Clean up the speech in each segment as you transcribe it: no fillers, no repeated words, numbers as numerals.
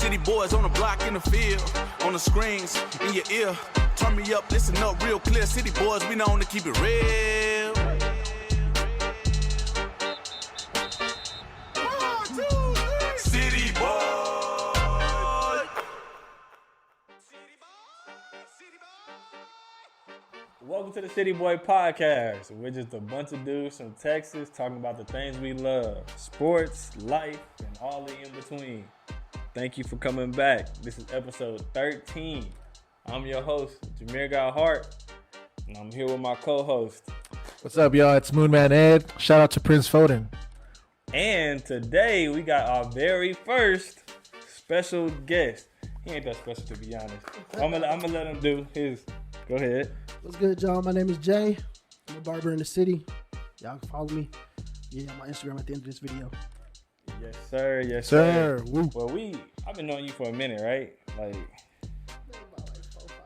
City Boyz on the block, in the field, on the screens, in your ear. Turn me up, listen up real clear. City Boyz, we known to keep it real. 1, 2, 3. City Boyz. Welcome to the City Boy Podcast. We're just a bunch of dudes from Texas talking about the things we love. Sports, life, and all the in-between. Thank you for coming back. This is episode 13. I'm your host, JamirGotHeart, and I'm here with my co-host. What's up, y'all? It's MoonmanEd. Shout out to Prince Foden. And today we got our very first special guest. He ain't that special, to be honest. I'm gonna let him do his. Go ahead. What's good, y'all? My name is Jay. I'm a barber in the city. Y'all can follow me. Yeah, my Instagram at the end of this video. Yes, sir. Yes, Sir. Woo. Well, I've been knowing you for a minute, right? Like, About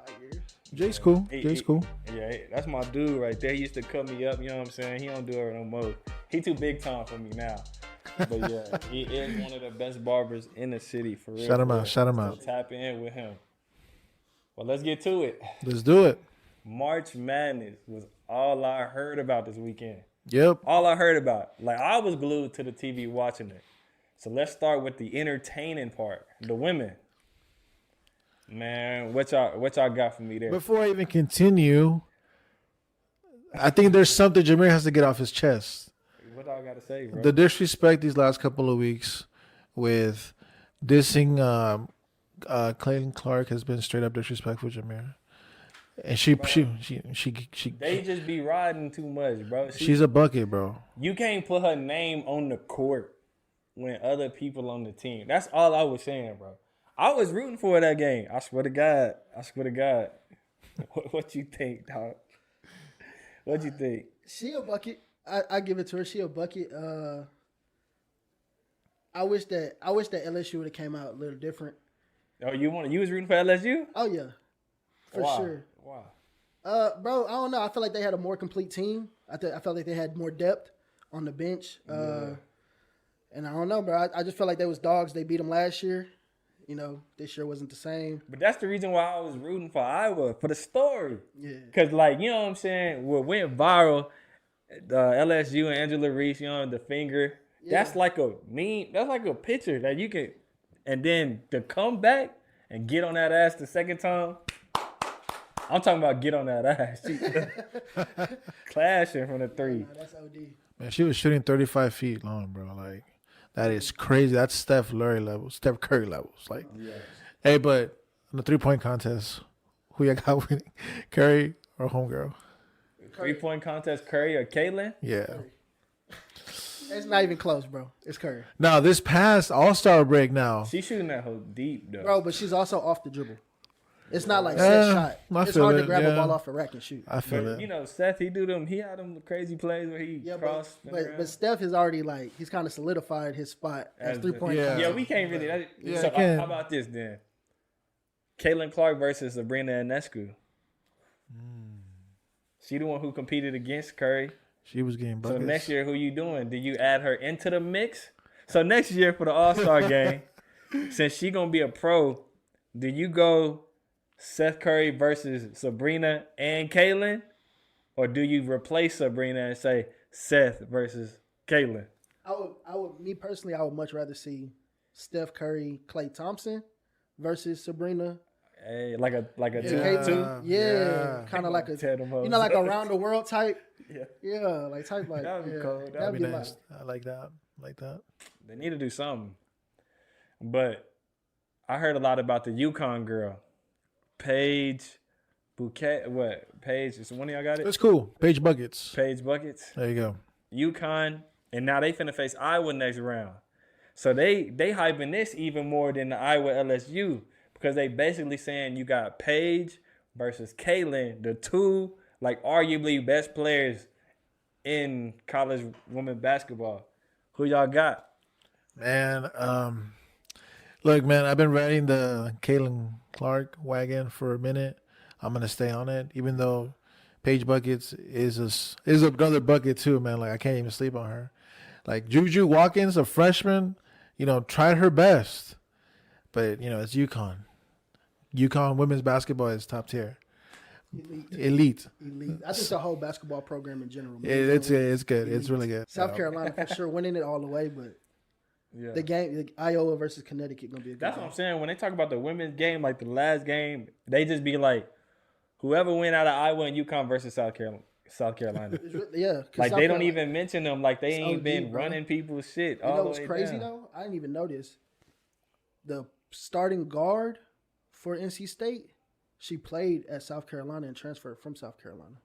4-5 years. Jay's cool. Jay's cool. Yeah, that's my dude right there. He used to cut me up, you know what I'm saying? He don't do it no more. He too big time for me now. But yeah, he is one of the best barbers in the city, for real. Shout him for out. real. Shout him So out. tap in with him. Well, let's get to it. Let's do it. March Madness was all I heard about this weekend. Yep. All I heard about. Like, I was glued to the TV watching it. So let's start with the entertaining part. The women. Man, what y'all got for me there? Before I even continue, I think there's something Jamir has to get off his chest. What y'all got to say, bro? The disrespect these last couple of weeks with dissing Clayton Clark has been straight up disrespectful, Jamir. And she They just be riding too much, bro. she's a bucket, bro. You can't put her name on the court when other people on the team. That's all I was saying, bro. I was rooting for that game. I swear to God. What you think, dog? What you think? She a bucket. I give it to her. She a bucket. I wish that LSU would have came out a little different. Oh, you was rooting for LSU? Oh yeah, for Wow. sure. Wow. Bro, I don't know. I feel like they had a more complete team. I felt like they had more depth on the bench. And I don't know, bro. I just felt like they was dogs. They beat them last year. You know, this year wasn't the same. But that's the reason why I was rooting for Iowa, for the story. Yeah. Because, like, you know what I'm saying? What went viral, LSU and Angela Reese, you know, the finger. Yeah. That's like a meme. That's like a picture that you can. And then to come back and get on that ass the second time. I'm talking about get on that ass. She clashing from the three. Nah, that's OD. Man, she was shooting 35 feet long, bro. Like, that is crazy. That's Steph Curry levels. Like, Yes. Hey, but in the 3-point contest, who you got winning? Curry or homegirl? 3-point contest, Curry or Caitlin? Yeah. It's not even close, bro. It's Curry. Now, this past All-Star break now. She's shooting that hoe deep, though. Bro, but she's also off the dribble. It's not like set shot. I It's feel hard it, to grab a yeah. ball off a rack and shoot. I feel But, it. you know, Seth, he had them crazy plays where he Yeah, crossed. but Steph is already like he's kind of solidified his spot as As 3-point. yeah. Yeah, we can't really. Yeah, So I can't. how about this then? Caitlin Clark versus Sabrina Ionescu. She the one who competed against Curry. She was getting buckets. So next year, who you doing? Do you add her into the mix? So next year for the All-Star game, since she gonna be a pro, do you go Seth Curry versus Sabrina and Caitlin, or do you replace Sabrina and say Seth versus Caitlin? I would, me personally, I would much rather see Steph Curry, Klay Thompson versus Sabrina. Hey, like a and 2-2. K2. Yeah, kind of like a Tear them hoes like up. around the world type. Yeah. Like type like That'd be yeah, cold. That'd be like- nice. I like that. They need to do something. But I heard a lot about the UConn girl, Paige Bouquet. What? Paige? Is one of y'all got it? It's cool. Paige buckets. Paige Buckets. There you go. UConn, and now they finna face Iowa next round. So they hyping this even more than the Iowa LSU because they basically saying you got Paige versus Caitlin, the two like arguably best players in college women basketball. Who y'all got? Man, look, man, I've been riding the Caitlin Clark wagon for a minute. I'm gonna stay on it, even though Paige Buckets is another bucket too, man. Like I can't even sleep on her. Like Juju Watkins, a freshman, tried her best, but it's UConn. UConn women's basketball is top tier. Elite. I think the whole basketball program in general. Man, It's good. elite. It's really good. South Carolina for sure winning it all the way, but the game, Iowa versus Connecticut, gonna be a good That's game. what I'm saying. When they talk about the women's game, like the last game, they just be like, whoever win out of Iowa and UConn versus South Carolina. Yeah, Like South they don't Carolina- even mention them. Like they It's ain't OD, been bro. running people's shit You all know the what's way crazy down. though? I didn't even notice the starting guard for NC State. She played at South Carolina and transferred from South Carolina.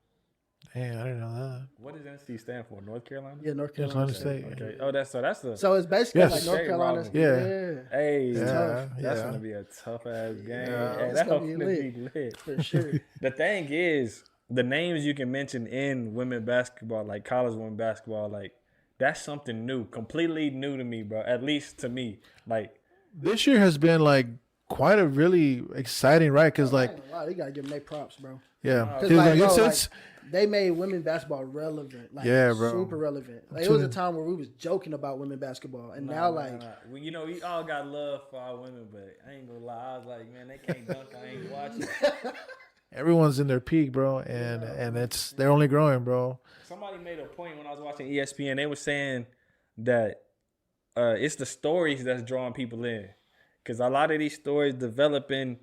Hey, I didn't know that. What does NC stand for? North Carolina? Yeah, North Carolina Carolina. State. Okay. Oh, that's the. So it's basically Yes. like North State Carolina. rivalry. Yeah. Hey, Yeah, that's yeah. gonna be a tough ass game. Yeah. Hey, It's that's gonna gonna be be lit. for sure. The thing is, the names you can mention in women basketball, like college women basketball, like that's something new, completely new to me, bro. At least to me, like This year has been like quite a really exciting, right? Because like, Wow, you gotta give them their props, bro. yeah, Because 'Cause, like, bro, it's they made women basketball relevant. Like, Yeah, bro. super relevant. Like, it was a time where we was joking about women basketball, and now like Well, we all got love for our women, but I ain't gonna lie, I was like, man, they can't dunk. I ain't watching. everyone's in their peak, bro, and they're only growing, bro. Somebody made a point when I was watching ESPN. They were saying that it's the stories that's drawing people in, because a lot of these stories developing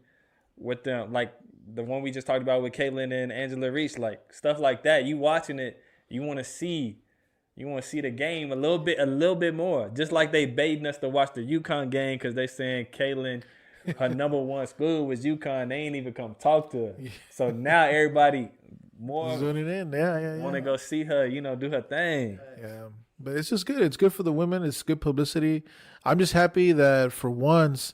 with them, like the one we just talked about with Caitlin and Angela Reese, like stuff like that. You watching it, you want to see the game a little bit more. Just like they baiting us to watch the UConn game because they saying Caitlin, her number one school was UConn. They ain't even come talk to her. So now everybody more Zooming in, yeah. want to go see her, do her thing. Yeah, but it's just good. It's good for the women. It's good publicity. I'm just happy that for once,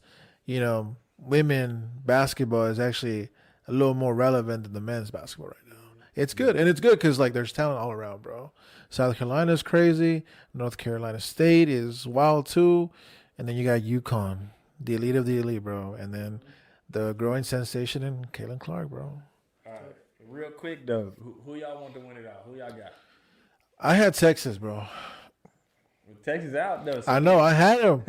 women basketball is actually a little more relevant than the men's basketball right now. It's good, and it's good because like there's talent all around, bro. South Carolina's crazy. North Carolina State is wild too, and then you got UConn, the elite of the elite, bro, and then the growing sensation in Caitlin Clark, bro. All right, real quick though, who y'all want to win it out? Who y'all got? I had Texas, bro. Texas out though. I know I had him.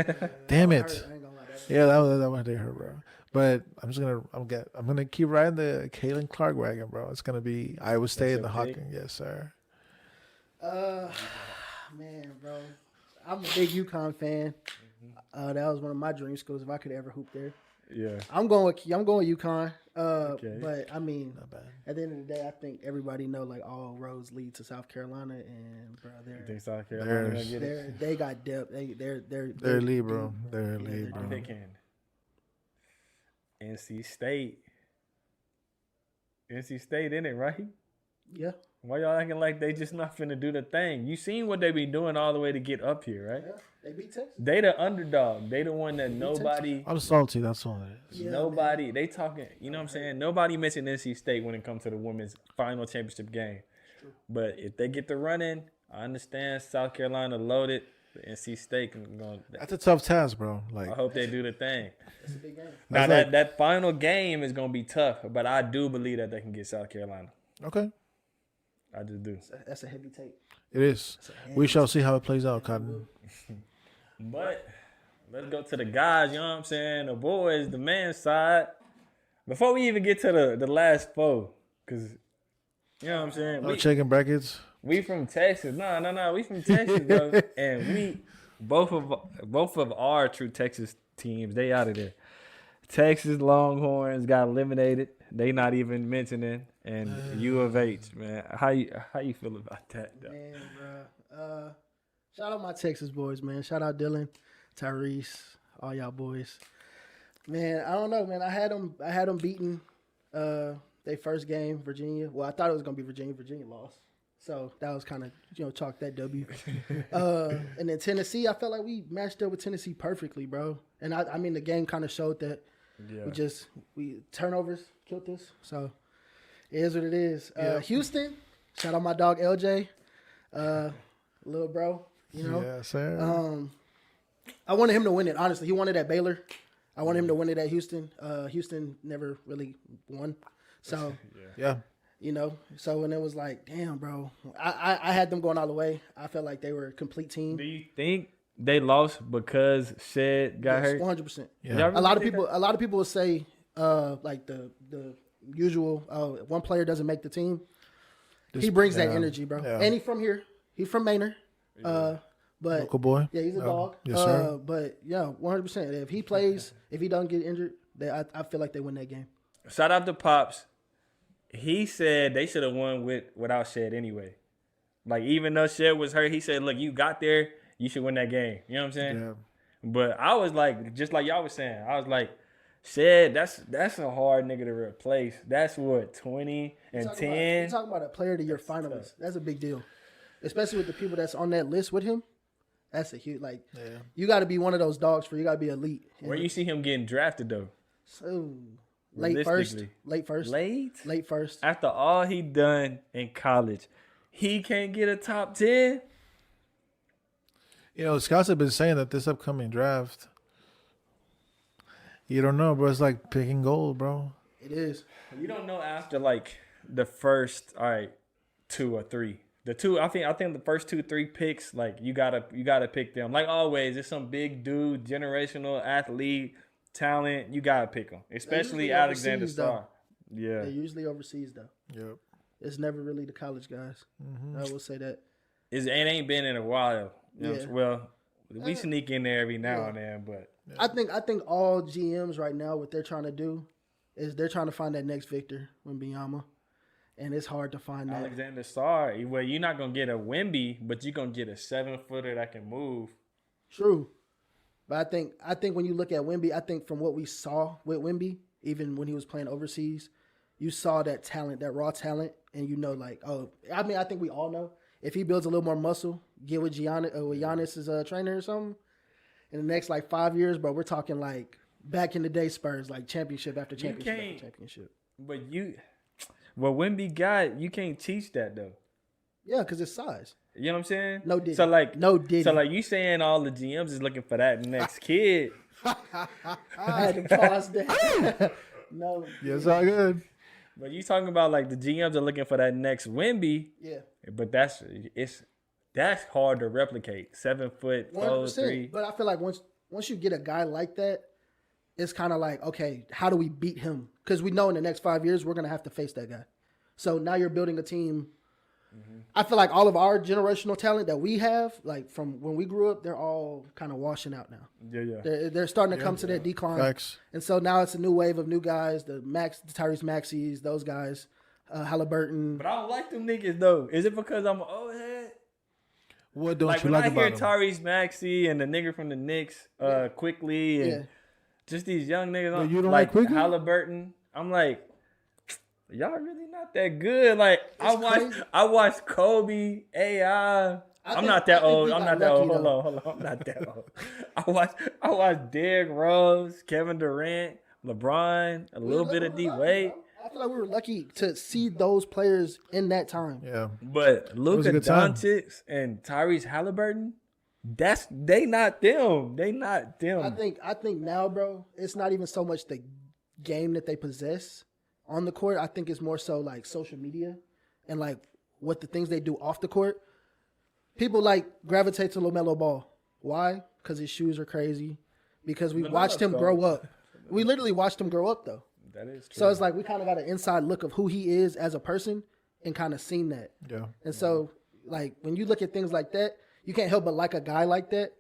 Damn it. I ain't gonna lie, Yeah, that one they hurt, bro. But I'm gonna keep riding the Caitlin Clark wagon, bro. It's gonna be Iowa State and the your pick? Hawkins, yes, sir. man, bro. I'm a big UConn fan. That was one of my dream schools if I could ever hoop there. Yeah. I'm going with UConn. Okay. But I mean, Not bad. at the end of the day, I think everybody know like all roads lead to South Carolina, and bro, You think South Carolina gonna There's- get it? they got depth. They're They're elite, bro. They're elite, they're bro. I'm picking NC State. NC State in it, right? Yeah, Why y'all acting like they just not finna do the thing? You seen what they be doing all the way to get up here, right? yeah. They beat Texas. They the underdog. They the one that nobody, I'm salty. That's all it is. Yeah, nobody. They talking. You know what I'm saying? Nobody mentioned NC State when it comes to the women's final championship game. But if they get the run in, I understand South Carolina loaded. But NC State can go. That's a tough task, bro. Like, I hope they do the thing. It's a big game. Now That's that final game is gonna be tough, but I do believe that they can get South Carolina. okay, I just do. That's a heavy take. it is. We shall see how it plays out, Cotton. But let's go to the guys, you know what I'm saying? The boys, the men's side. Before we even get to the last four, because, you know what I'm saying? No checking brackets. We from Texas. No. We from Texas, bro. And we, both of our true Texas teams, they out of there. Texas Longhorns got eliminated. They not even mentioning. And U of H, man. How you feel about that, though? Man, bro. Shout out my Texas boys, man. Shout out Dylan, Tyrese, all y'all boys. Man, I don't know, man. I had them beating their first game, Virginia. Well, I thought it was gonna be Virginia. Virginia lost, so that was kind of chalk that W. And then Tennessee, I felt like we matched up with Tennessee perfectly, bro. And I mean, the game kind of showed that Yeah. we turnovers killed us. So it is what it is. Yeah. Houston, shout out my dog LJ, little bro. You know, Yeah, sir. I wanted him to win it. Honestly, he wanted at Baylor. I wanted him to win it at Houston. Houston never really won, so yeah. So when it was like, damn, bro, I had them going all the way. I felt like they were a complete team. Do you think they lost because Shed got hurt? 100%. Yeah. Y'all A lot of really think people. A lot of people will say, like the usual. One player doesn't make the team. He brings that energy, bro. Yeah. And he's from here. He's from Manor. But Local boy. yeah, he's a dog. Yes, sir. But yeah, 100%. If he plays, if he doesn't get injured, I feel like they win that game. Shout out to Pops. He said they should have won without Shed anyway. Like, even though Shed was hurt, he said, look, you got there, you should win that game. You know what I'm saying? Yeah. But I was like, just like y'all was saying, I was like, Shed, that's a hard nigga to replace. That's what, 20 and 10? You're talking about a player of the year finalist. That's a big deal. Especially with the people that's on that list with him. That's a huge, you got to be one of those dogs for you got to be elite. Where you see him getting drafted, though? So, late first. Late? Late first. After all he done in college, he can't get a top 10? You know, scouts have been saying that this upcoming draft, you don't know, bro. It's like picking gold, bro. It is. You don't know after, like, the first, 2 or 3. The two, I think the first 2, 3 picks, like, you gotta pick them. Like always, it's some big dude, generational athlete, talent. You gotta pick them, especially Alexander Starr. Yeah, They're usually overseas though. Yep. It's never really the college guys. I will say that. it ain't been in a while. You know what I'm Yeah. saying? Well, we sneak in there every now and then, but I think all GMs right now, what they're trying to do is they're trying to find that next Victor Wembanyama, and it's hard to find that. Alexander Starr. Well, you're not gonna get a Wemby, but you're gonna get a 7-footer that can move. True, but I think when you look at Wemby, I think from what we saw with Wemby, even when he was playing overseas, you saw that talent, that raw talent, and you know, like, I think we all know if he builds a little more muscle, get with Giannis as a trainer or something, in the next like 5 years, bro, we're talking like back in the day Spurs, like championship after championship after championship. But what Wemby got, you can't teach that though. Yeah, because it's size. You know what I'm saying? No Diddy. So like, No Diddy. So like, you saying all the GMs is looking for that next kid? I had to pause there. No. Yes, all good. But you talking about like the GMs are looking for that next Wemby? Yeah. But that's hard to replicate. 7 foot, 4'3". But I feel like once you get a guy like that, it's kind of like, okay, how do we beat him? Because we know in the next 5 years we're gonna have to face that guy. So now you're building a team. I feel like all of our generational talent that we have, like from when we grew up, they're all kind of washing out now. Yeah. They're starting to come to their decline. Facts. And so now it's a new wave of new guys, the Tyrese Maxeys, those guys, Halliburton. But I don't like them niggas though. Is it because I'm an old head? What don't Like you when like I hear about him? Tyrese Maxey and the nigga from the Knicks, Quickly and just these young niggas, But you don't like Quickly? Halliburton. I'm like, y'all really not that good. Like It's I watched Kobe, AI. I'm not that old. I'm not that old. Hold on. I'm not that old. I watched Derrick Rose, Kevin Durant, LeBron, a little bit of D Wade. I feel like we were lucky to see those players in that time. Yeah. But Luka a good time. Doncic and Tyrese Halliburton, they not them. They not them. I think now, bro, it's not even so much the game that they possess on the court. I think it's more so like social media and like what the things they do off the court. People like gravitate to LaMelo Ball. Why? Because his shoes are crazy. Because we watched him grow up. We literally watched him grow up though. That is true. So it's like we kind of got an inside look of who he is as a person and kind of seen that. Yeah. And so like when you look at things like that, you can't help but like a guy like that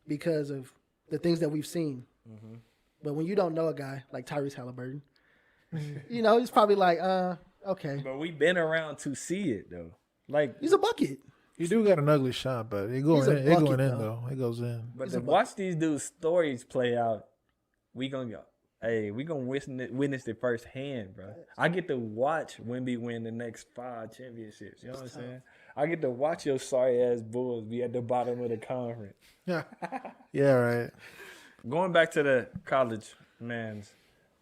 because of the things that we've seen. Mm-hmm. But when you don't know a guy like Tyrese Halliburton, you know, he's probably like, okay. But we've been around to see it though. Like He's a bucket. You do got an ugly shot, but it going He's a in. It going bucket, in though. though. It goes in. But to watch these dudes' stories play out, we gonna witness it firsthand, bro. I get to watch Wemby win the next 5 championships. You know what I'm saying? I get to watch your sorry ass Bulls be at the bottom of the conference. Yeah. Yeah, right. Going back to the college mans,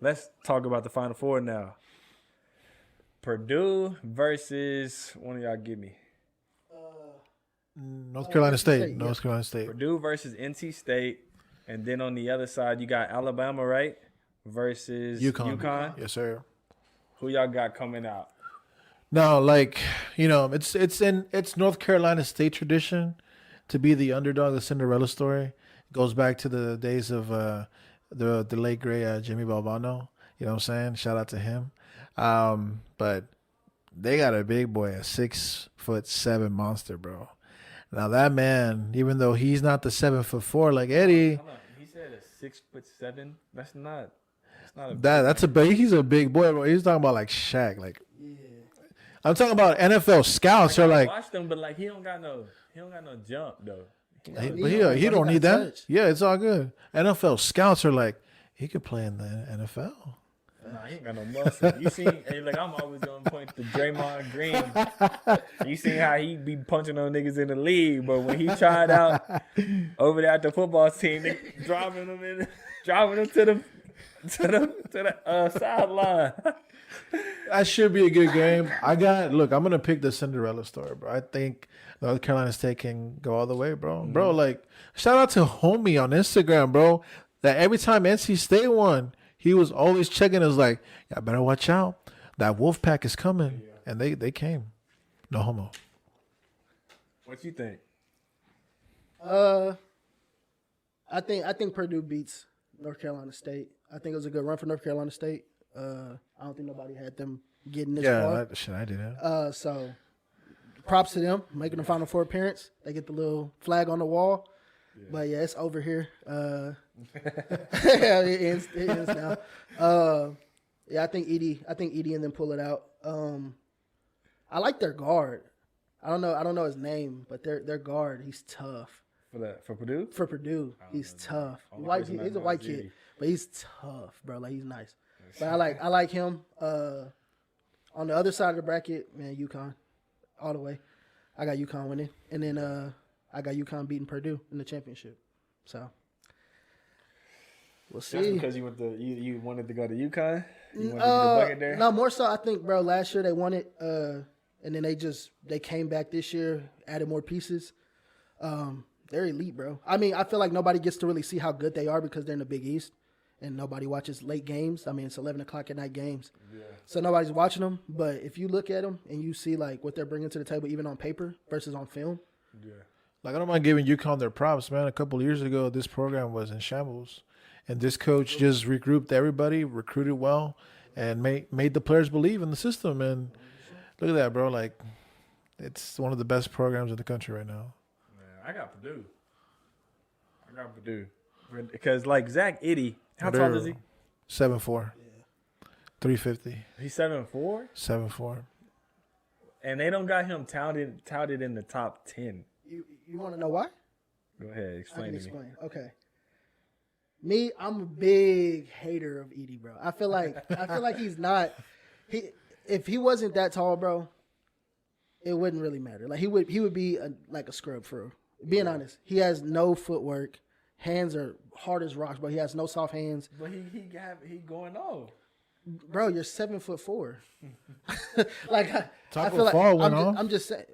let's talk about the Final Four now. Purdue versus one of y'all give me. North Carolina State. North Carolina State. Purdue versus NC State, and then on the other side you got Alabama, right? Versus UConn. Yes, sir. Who y'all got coming out? No, like, you know, it's North Carolina State tradition to be the underdog, the Cinderella story. It goes back to the days of the late great Jimmy Valvano. You know what I'm saying? Shout out to him. But they got a big boy, a 6'7" monster, bro. Now that man, even though he's not the 7'4" like Eddie, Hold on. He said a 6'7". That's not. It's not a. that's a big. He's a big boy, bro. He's talking about like Shaq, like. Yeah. I'm talking about NFL scouts are like. Watch them, but like he don't got no jump though. But he don't need that. touch. Yeah, it's all good. NFL scouts are like, he could play in the NFL. Nah, he ain't got no muscle. You seen, hey, like I'm always gonna point to Draymond Green. You seen how he be punching on niggas in the league, but when he tried out over there at the football team, they driving him to the sideline. That should be a good game. I'm gonna pick the Cinderella story, bro. I think North Carolina State can go all the way, bro. Bro, like, shout out to Homie on Instagram, bro. That every time NC State won, he was always checking us like, "I better watch out. That Wolfpack is coming," and they came. No homo. What you think? I think Purdue beats North Carolina State. I think it was a good run for North Carolina State. I don't think nobody had them getting this far. Yeah, I didn't. So props to them making the Final Four appearance. They get the little flag on the wall. Yeah. But yeah, it's over here. Yeah, it ends now. Yeah, I think Edie and them pull it out. I like their guard. I don't know his name, but their guard, he's tough. For Purdue? For Purdue, he's tough. He's a white kid, but he's tough, bro. Like he's nice. But I like him. On the other side of the bracket, man, UConn, all the way. I got UConn winning, and then I got UConn beating Purdue in the championship. So we'll see. That's because you wanted to go to UConn? You wanted to get the bucket there? No, more so I think, bro, last year they won it, and then they came back this year, added more pieces. They're elite, bro. I mean, I feel like nobody gets to really see how good they are because they're in the Big East, and nobody watches late games. I mean, it's 11 o'clock at night games. Yeah. So nobody's watching them. But if you look at them and you see, like, what they're bringing to the table, even on paper versus on film. Yeah. Like, I don't mind giving UConn their props, man. A couple of years ago, this program was in shambles. And this coach just regrouped everybody, recruited well, and made the players believe in the system. And look at that, bro. Like, it's one of the best programs in the country right now. Man, I got Purdue. Because, like, Zach Edey, how tall is he? 7'4". Yeah. 350. He's 7'4"? 7'4". And they don't got him touted in the top 10. You want to know why? Go ahead, explain to me. Okay. Me, I'm a big hater of Edey, bro. I feel like he's not. If he wasn't that tall, bro, it wouldn't really matter. Like he would be like a scrub for being honest. He has no footwork. Hands are hard as rocks, bro. He has no soft hands. But he going off. Bro, you're 7'4". Like Taco I feel like Fall went off. I'm just saying.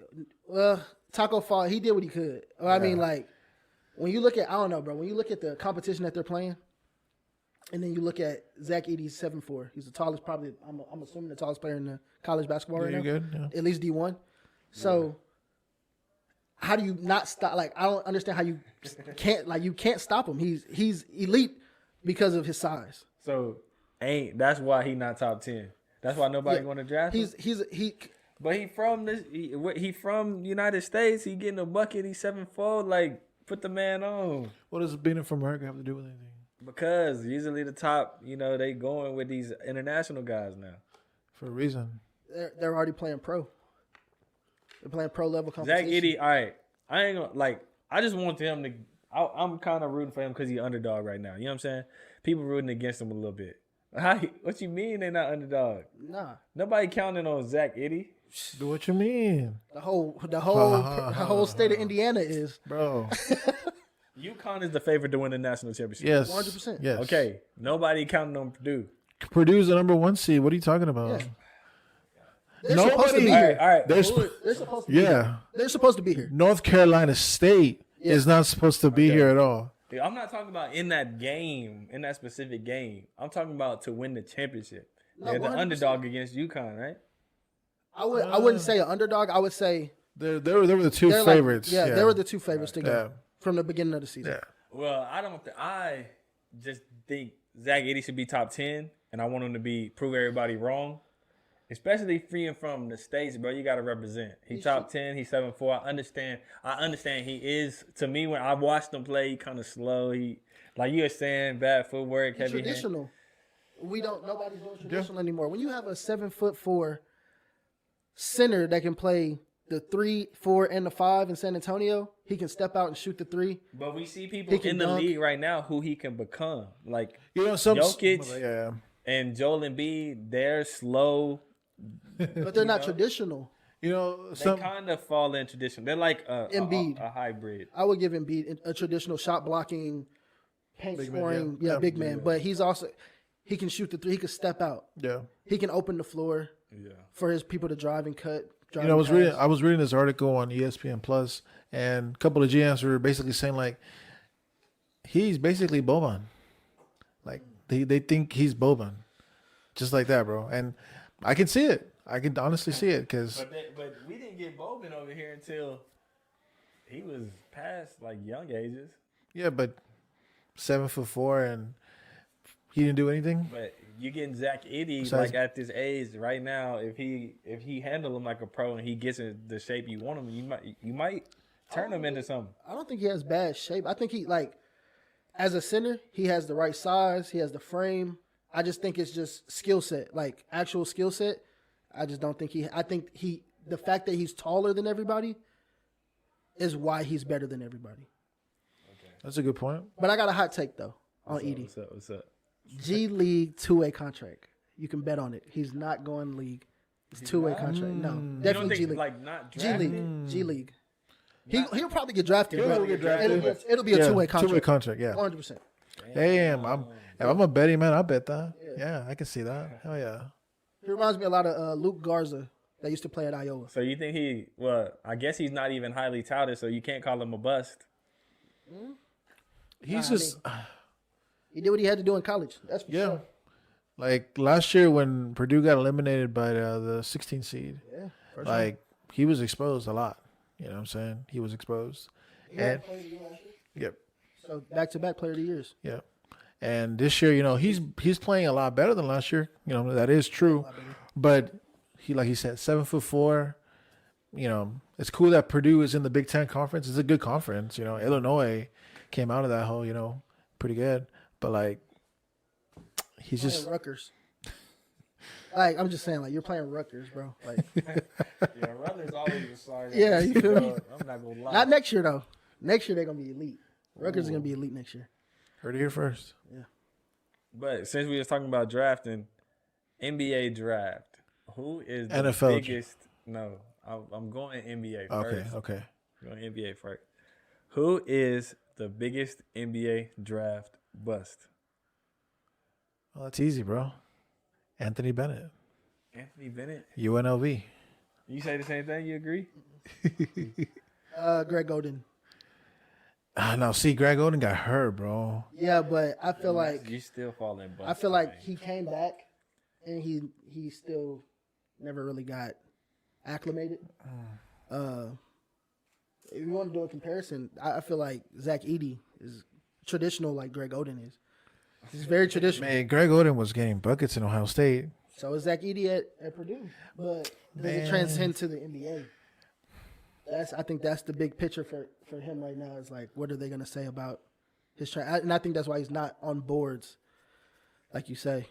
Well, Taco Fall, he did what he could. Well, I mean, like when you look at, I don't know, bro. When you look at the competition that they're playing, and then you look at Zach Edey's 7'4". He's the tallest, probably. I'm assuming the tallest player in the college basketball right now. Good. Yeah. At least D1. So how do you not stop? Like I don't understand how you can't stop him. He's elite because of his size. So that's why he not top 10. That's why nobody going to draft him. But he from United States. He getting a bucket. He's 7'4". Like put the man on. What does being from America have to do with anything? Because usually the top, they going with these international guys now. For a reason. They're already playing pro. They're playing pro level competition. Zach Edey, all right. I ain't gonna I just want him to. I'm kind of rooting for him because he's underdog right now. You know what I'm saying? People rooting against him a little bit. What you mean they're not underdog? Nah. Nobody counting on Zach Edey. What you mean? The whole state of Indiana is, bro. UConn is the favorite to win the national championship. Yes, 100%. Yes. Okay. Nobody counting on Purdue. Purdue's the number 1 seed. What are you talking about? Yeah. They're supposed to be here. All right. They're supposed to be here. They're supposed to be here. North Carolina State is not supposed to be here at all. I'm not talking about in that game, in that specific game. I'm talking about to win the championship. No, They're the 100%. underdog against UConn, right? I wouldn't say an underdog. I would say They were the two They're favorites. Like, they were the two favorites to go Yeah. from the beginning of the season. Yeah. Well, I just think Zach Edey should be top 10, and I want him to prove everybody wrong. Especially freeing from the States, bro. You got to represent. He top 10. He's 7'4". I understand he is. To me, when I watched him play, he kind of slow. He, like you were saying, bad footwork, heavy hand. Traditional. Nobody's doing traditional anymore. When you have a 7'4" center that can play the 3, 4, and the 5 in San Antonio, he can step out and shoot the 3. But we see people in the league right now who he can become. Like Jokic and Joel Embiid, they're slow. But they're not traditional. You know, They kind of fall in tradition. They're like Embiid. a hybrid. I would give Embiid a traditional shot blocking, paint scoring, big man. But he can shoot the 3. He can step out. Yeah. He can open the floor for his people to drive and cut. You know, I was reading this article on ESPN Plus, and a couple of GMs were basically saying like he's basically Boban. Like they think he's Boban, just like that, bro. And I can see it. I can honestly see it because. But we didn't get Boban over here until he was past like young ages. Yeah, but 7'4" and he didn't do anything. But you getting Zach Edey Besides, like at this age right now. If he handle him like a pro and he gets in the shape you want him, you might turn him into something. I don't think he has bad shape. I think he as a center, he has the right size. He has the frame. I just think it's just skill set, like actual skill set. I just don't think the fact that he's taller than everybody is why he's better than everybody. That's a good point. But I got a hot take though on Edey. What's up? G League 2-way contract. You can bet on it. He's not going league. It's 2-way contract. No, definitely G League. Like not G drafted? League. G League. He'll probably get drafted. He'll but get drafted. It'll be a 2-way contract. 2-way contract. Yeah. 100%. Damn. If I'm a betting man, I bet that. Yeah, I can see that. Hell yeah. He reminds me a lot of Luke Garza that used to play at Iowa. So you think I guess he's not even highly touted, so you can't call him a bust. He's He did what he had to do in college. That's for sure. Like last year when Purdue got eliminated by the 16 seed, For like he was exposed a lot. You know what I'm saying? He was exposed. And yep. So back-to-back player of the years. Yep. And this year, you know, he's playing a lot better than last year. You know, that is true. But like he said, 7'4". You know, it's cool that Purdue is in the Big Ten conference. It's a good conference. You know, Illinois came out of that hole, you know, pretty good. But like, he's just Rutgers. Like, I'm just saying, like, you're playing Rutgers, bro. Like, Yeah, Rutgers always a sorry. Yeah, you feel me? I'm not gonna lie. not next year though. Next year they're gonna be elite. Rutgers is gonna be elite next year. heard it here first. But since we was talking about drafting, NBA draft, who is the NFL. biggest? No, I'm going NBA first. Okay. I'm going NBA first. Who is the biggest NBA draft bust? Well, that's easy, bro. Anthony Bennett, Anthony Bennett. UNLV. You say the same thing? You agree? Greg Oden. No, see, Greg Oden got hurt, bro. Yeah, but I feel like You still fall in bust. I feel like he came back and he still never really got acclimated. If you want to do a comparison, I feel like Zach Edey is traditional like Greg Oden is. He's very traditional. Man, Greg Oden was getting buckets in Ohio State. So is Zach Edey at Purdue. But does it transcend to the NBA? I think that's the big picture for him right now. Is like, what are they going to say about his and I think that's why he's not on boards, like you say.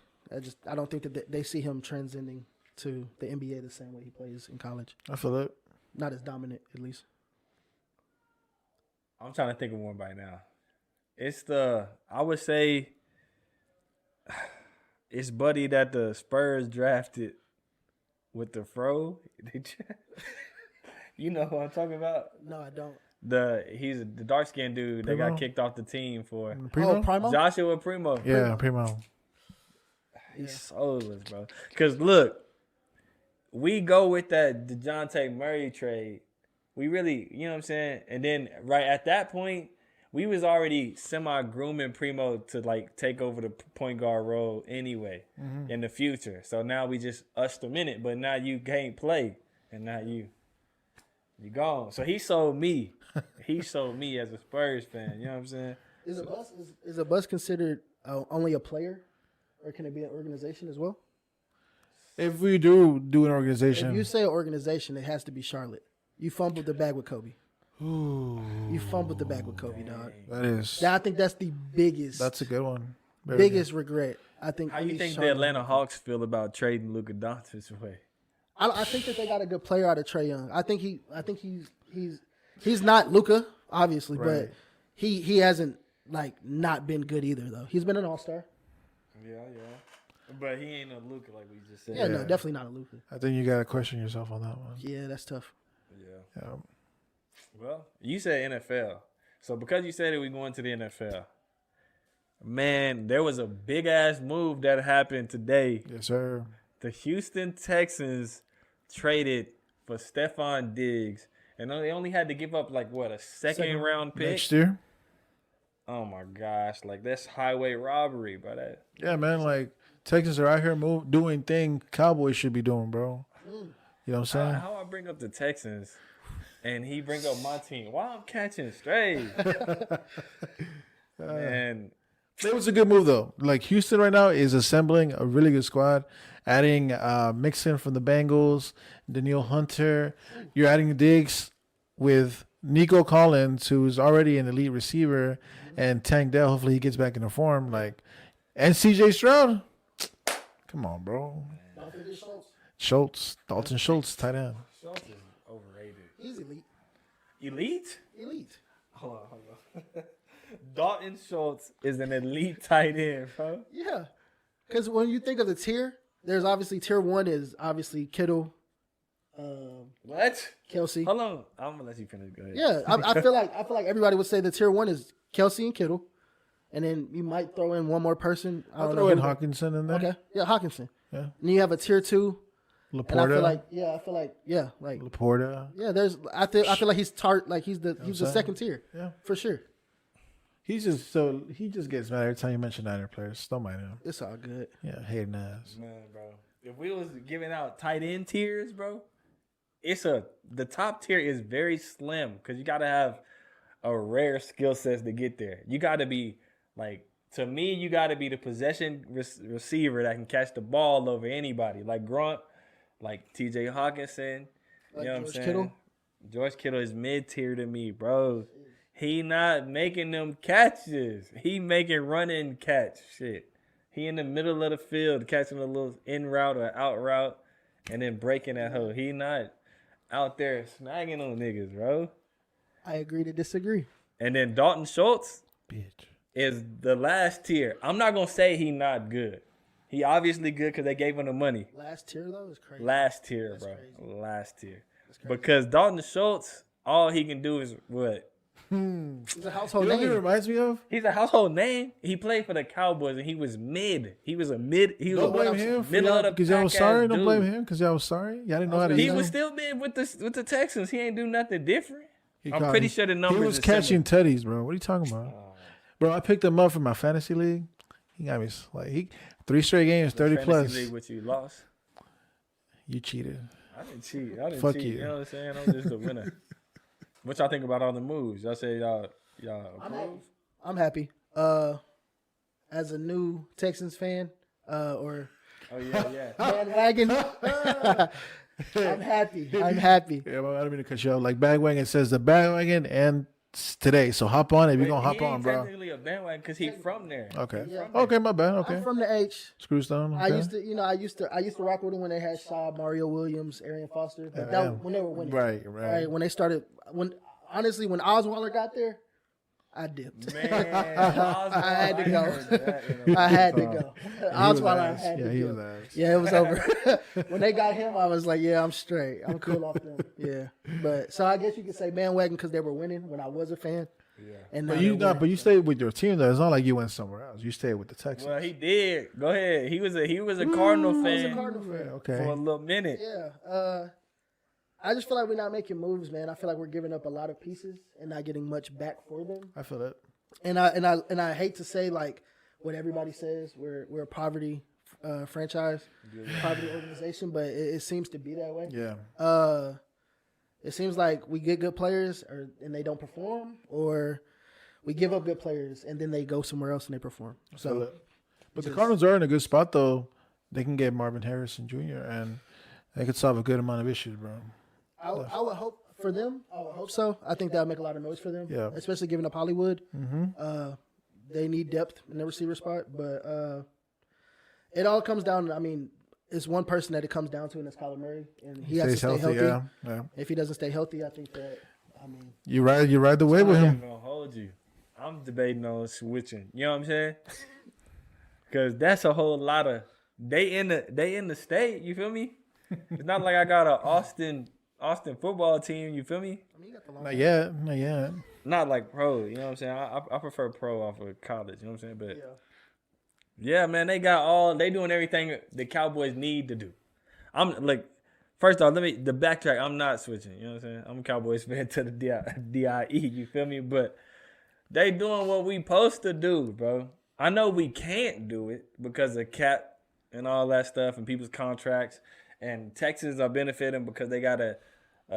I don't think that they see him transcending to the NBA the same way he plays in college. I feel it. Not as dominant, at least. I'm trying to think of one by now. I would say, it's Buddy that the Spurs drafted with the fro. You know who I'm talking about? No, I don't. He's the dark skinned dude that Primo? got kicked off the team for Primo? Oh, Primo? Joshua Primo. Yeah, Primo. He's soulless, bro. Because look, we go with that DeJounte Murray trade. We really, you know what I'm saying? And then right at that point, we was already semi-grooming Primo to like take over the point guard role anyway in the future. So now we just ushered him in it, but now you can't play, and now you. You gone. So he sold me. He sold me as a Spurs fan. You know what I'm saying? Is a bus considered only a player, or can it be an organization as well? If we do an organization, If you say an organization, it has to be Charlotte. You fumbled the bag with Kobe. ooh, You fumbled the bag with Kobe, dog. that is I think that's the biggest. that's a good one. Very biggest regret. I think. How you think the Charlotte- Atlanta Hawks feel about trading Luka Doncic away? I think that they got a good player out of Trae Young. I think he's not Luka, obviously, Right. but he hasn't not been good either though. He's been an all-star. Yeah. But he ain't no Luka like we just said. Yeah, no, definitely not a Luka. I think you got to question yourself on that one. Yeah, that's tough. Yeah. Yeah. Well, you said NFL. So because you said it, we going to the NFL. Man, there was a big ass move that happened today. Yes, sir. The Houston Texans traded for Stefon Diggs, and they only had to give up a second round pick. Next year. Oh my gosh, that's highway robbery, bro. That Yeah, man. Texans are out here doing things Cowboys should be doing, bro. You know what I'm saying? how I bring up the Texans, and he bring up my team. Why I'm catching straight, man. It was a good move though. Houston right now is assembling a really good squad, adding Mixon from the Bengals, Daniil Hunter. You're adding Diggs with Nico Collins, who's already an elite receiver, and Tank Dell. Hopefully he gets back into form. And CJ Stroud. Come on, bro. Dalton Schultz, tight end. Schultz is overrated. He's elite. Elite? Elite. Hold on. Dalton Schultz is an elite tight end, bro. Yeah, because when you think of the tier, there's obviously tier 1 is obviously Kittle, What? Kelsey. Hold on. I'm gonna let you finish. Go ahead. Yeah, I feel like everybody would say the tier 1 is Kelsey and Kittle, and then you might throw in one more person. I'll throw in Hawkinson in there. Okay, yeah, Hawkinson. Yeah. And you have a tier 2. Laporta. And I feel like Laporta. yeah. I feel like he's he's the saying? second tier. Yeah. For sure. He just gets mad every time you mention Niner players. Don't mind him. It's all good. Yeah, hating ass. Man, bro. If we was giving out tight end tiers, bro, the top tier is very slim because you gotta have a rare skill sets to get there. You gotta be to me, you gotta be the possession receiver that can catch the ball over anybody, like Grunt, like T.J. Hawkinson. You know what I'm saying? Kittle? George Kittle is mid tier to me, bro. He not making them catches. He making run and catch shit. He in the middle of the field catching a little in route or out route and then breaking that hoe. He not out there snagging on niggas, bro. I agree to disagree. And then Dalton Schultz Bitch. is the last tier. I'm not going to say he not good. He obviously good because they gave him the money. Last tier though is crazy. Last tier, That's bro. crazy. Last tier. Because Dalton Schultz, all he can do is what? He's a household You know what he name. reminds me of? He's a household name. He played for the Cowboys and he was mid. He was a mid. He was Don't a blame him middle of the because y'all was pack sorry. ass Don't dude. blame him because y'all was sorry. Y'all didn't know how to He use was him. still mid with the Texans. He ain't do nothing different. He I'm caught- pretty sure the numbers He was is catching tutties, bro. What are you talking about? Bro, I picked him up for my fantasy league. He got me 3 straight games, 30 Fantasy plus. League, which you lost. You cheated. I didn't cheat. I didn't Fuck cheat. you. You know what I'm saying? I'm just a winner. What y'all think about all the moves? Y'all say y'all approve? I'm happy. As a new Texans fan, or Oh yeah. bandwagon, I'm happy. I'm happy. Yeah, I don't mean to cut you off. Bagwagon says the bandwagon and today. So hop on if you're going to hop He ain't on, bro. technically a bandwagon because he from there. Okay. Yeah. Okay, my bad. Okay. I'm from the H. Screwstone. Okay. I used to rock with them when they had Shaw, Mario Williams, Arian Foster. But Yeah. when they were winning. Right. When they started, when Osweiler got there, I dipped. Man, I had to go. I had to go. He was Osweiler ass. had Yeah, to he go. was ass. Yeah, it was over. When they got him, I was like, yeah, I'm straight. I'm cool off them. Yeah. But so I guess you could say bandwagon because they were winning when I was a fan. Yeah. And now But you stayed with your team though. It's not like you went somewhere else. You stayed with the Texans. Well, he did. Go ahead. He was a Cardinal I was fan a Cardinal fan. Okay. for a little minute. Yeah. I just feel like we're not making moves, man. I feel like we're giving up a lot of pieces and not getting much back for them. I feel it. And I hate to say like what everybody says. We're a poverty franchise, poverty organization, but it seems to be that way. Yeah. It seems like we get good players and they don't perform, or we give up good players and then they go somewhere else and they perform. So, but the Cardinals are in a good spot though. They can get Marvin Harrison Jr. and they could solve a good amount of issues, bro. I would hope for them. I would hope so. I think that would make a lot of noise for them. Yeah. Especially giving up Hollywood. They need depth in the receiver spot, but it all comes down. I mean, it's one person that it comes down to, and it's Kyler Murray, and he has to stay healthy. Yeah. If he doesn't stay healthy, I think that. I mean, you ride the wave with I'm him. gonna hold you. I'm debating on switching. You know what I'm saying? Because that's a whole lot of they in the state. You feel me? It's not like I got a Austin football team. You feel me? I mean, you got the long Not yet. Not like pro. You know what I'm saying? I prefer pro off of college. You know what I'm saying? But yeah, man, they doing everything the Cowboys need to do. I'm like, first off, the backtrack. I'm not switching. You know what I'm saying? I'm a Cowboys fan to the DIE. You feel me? But they doing what we supposed to do, bro. I know we can't do it because of cap and all that stuff and people's contracts. And Texans are benefiting because they got a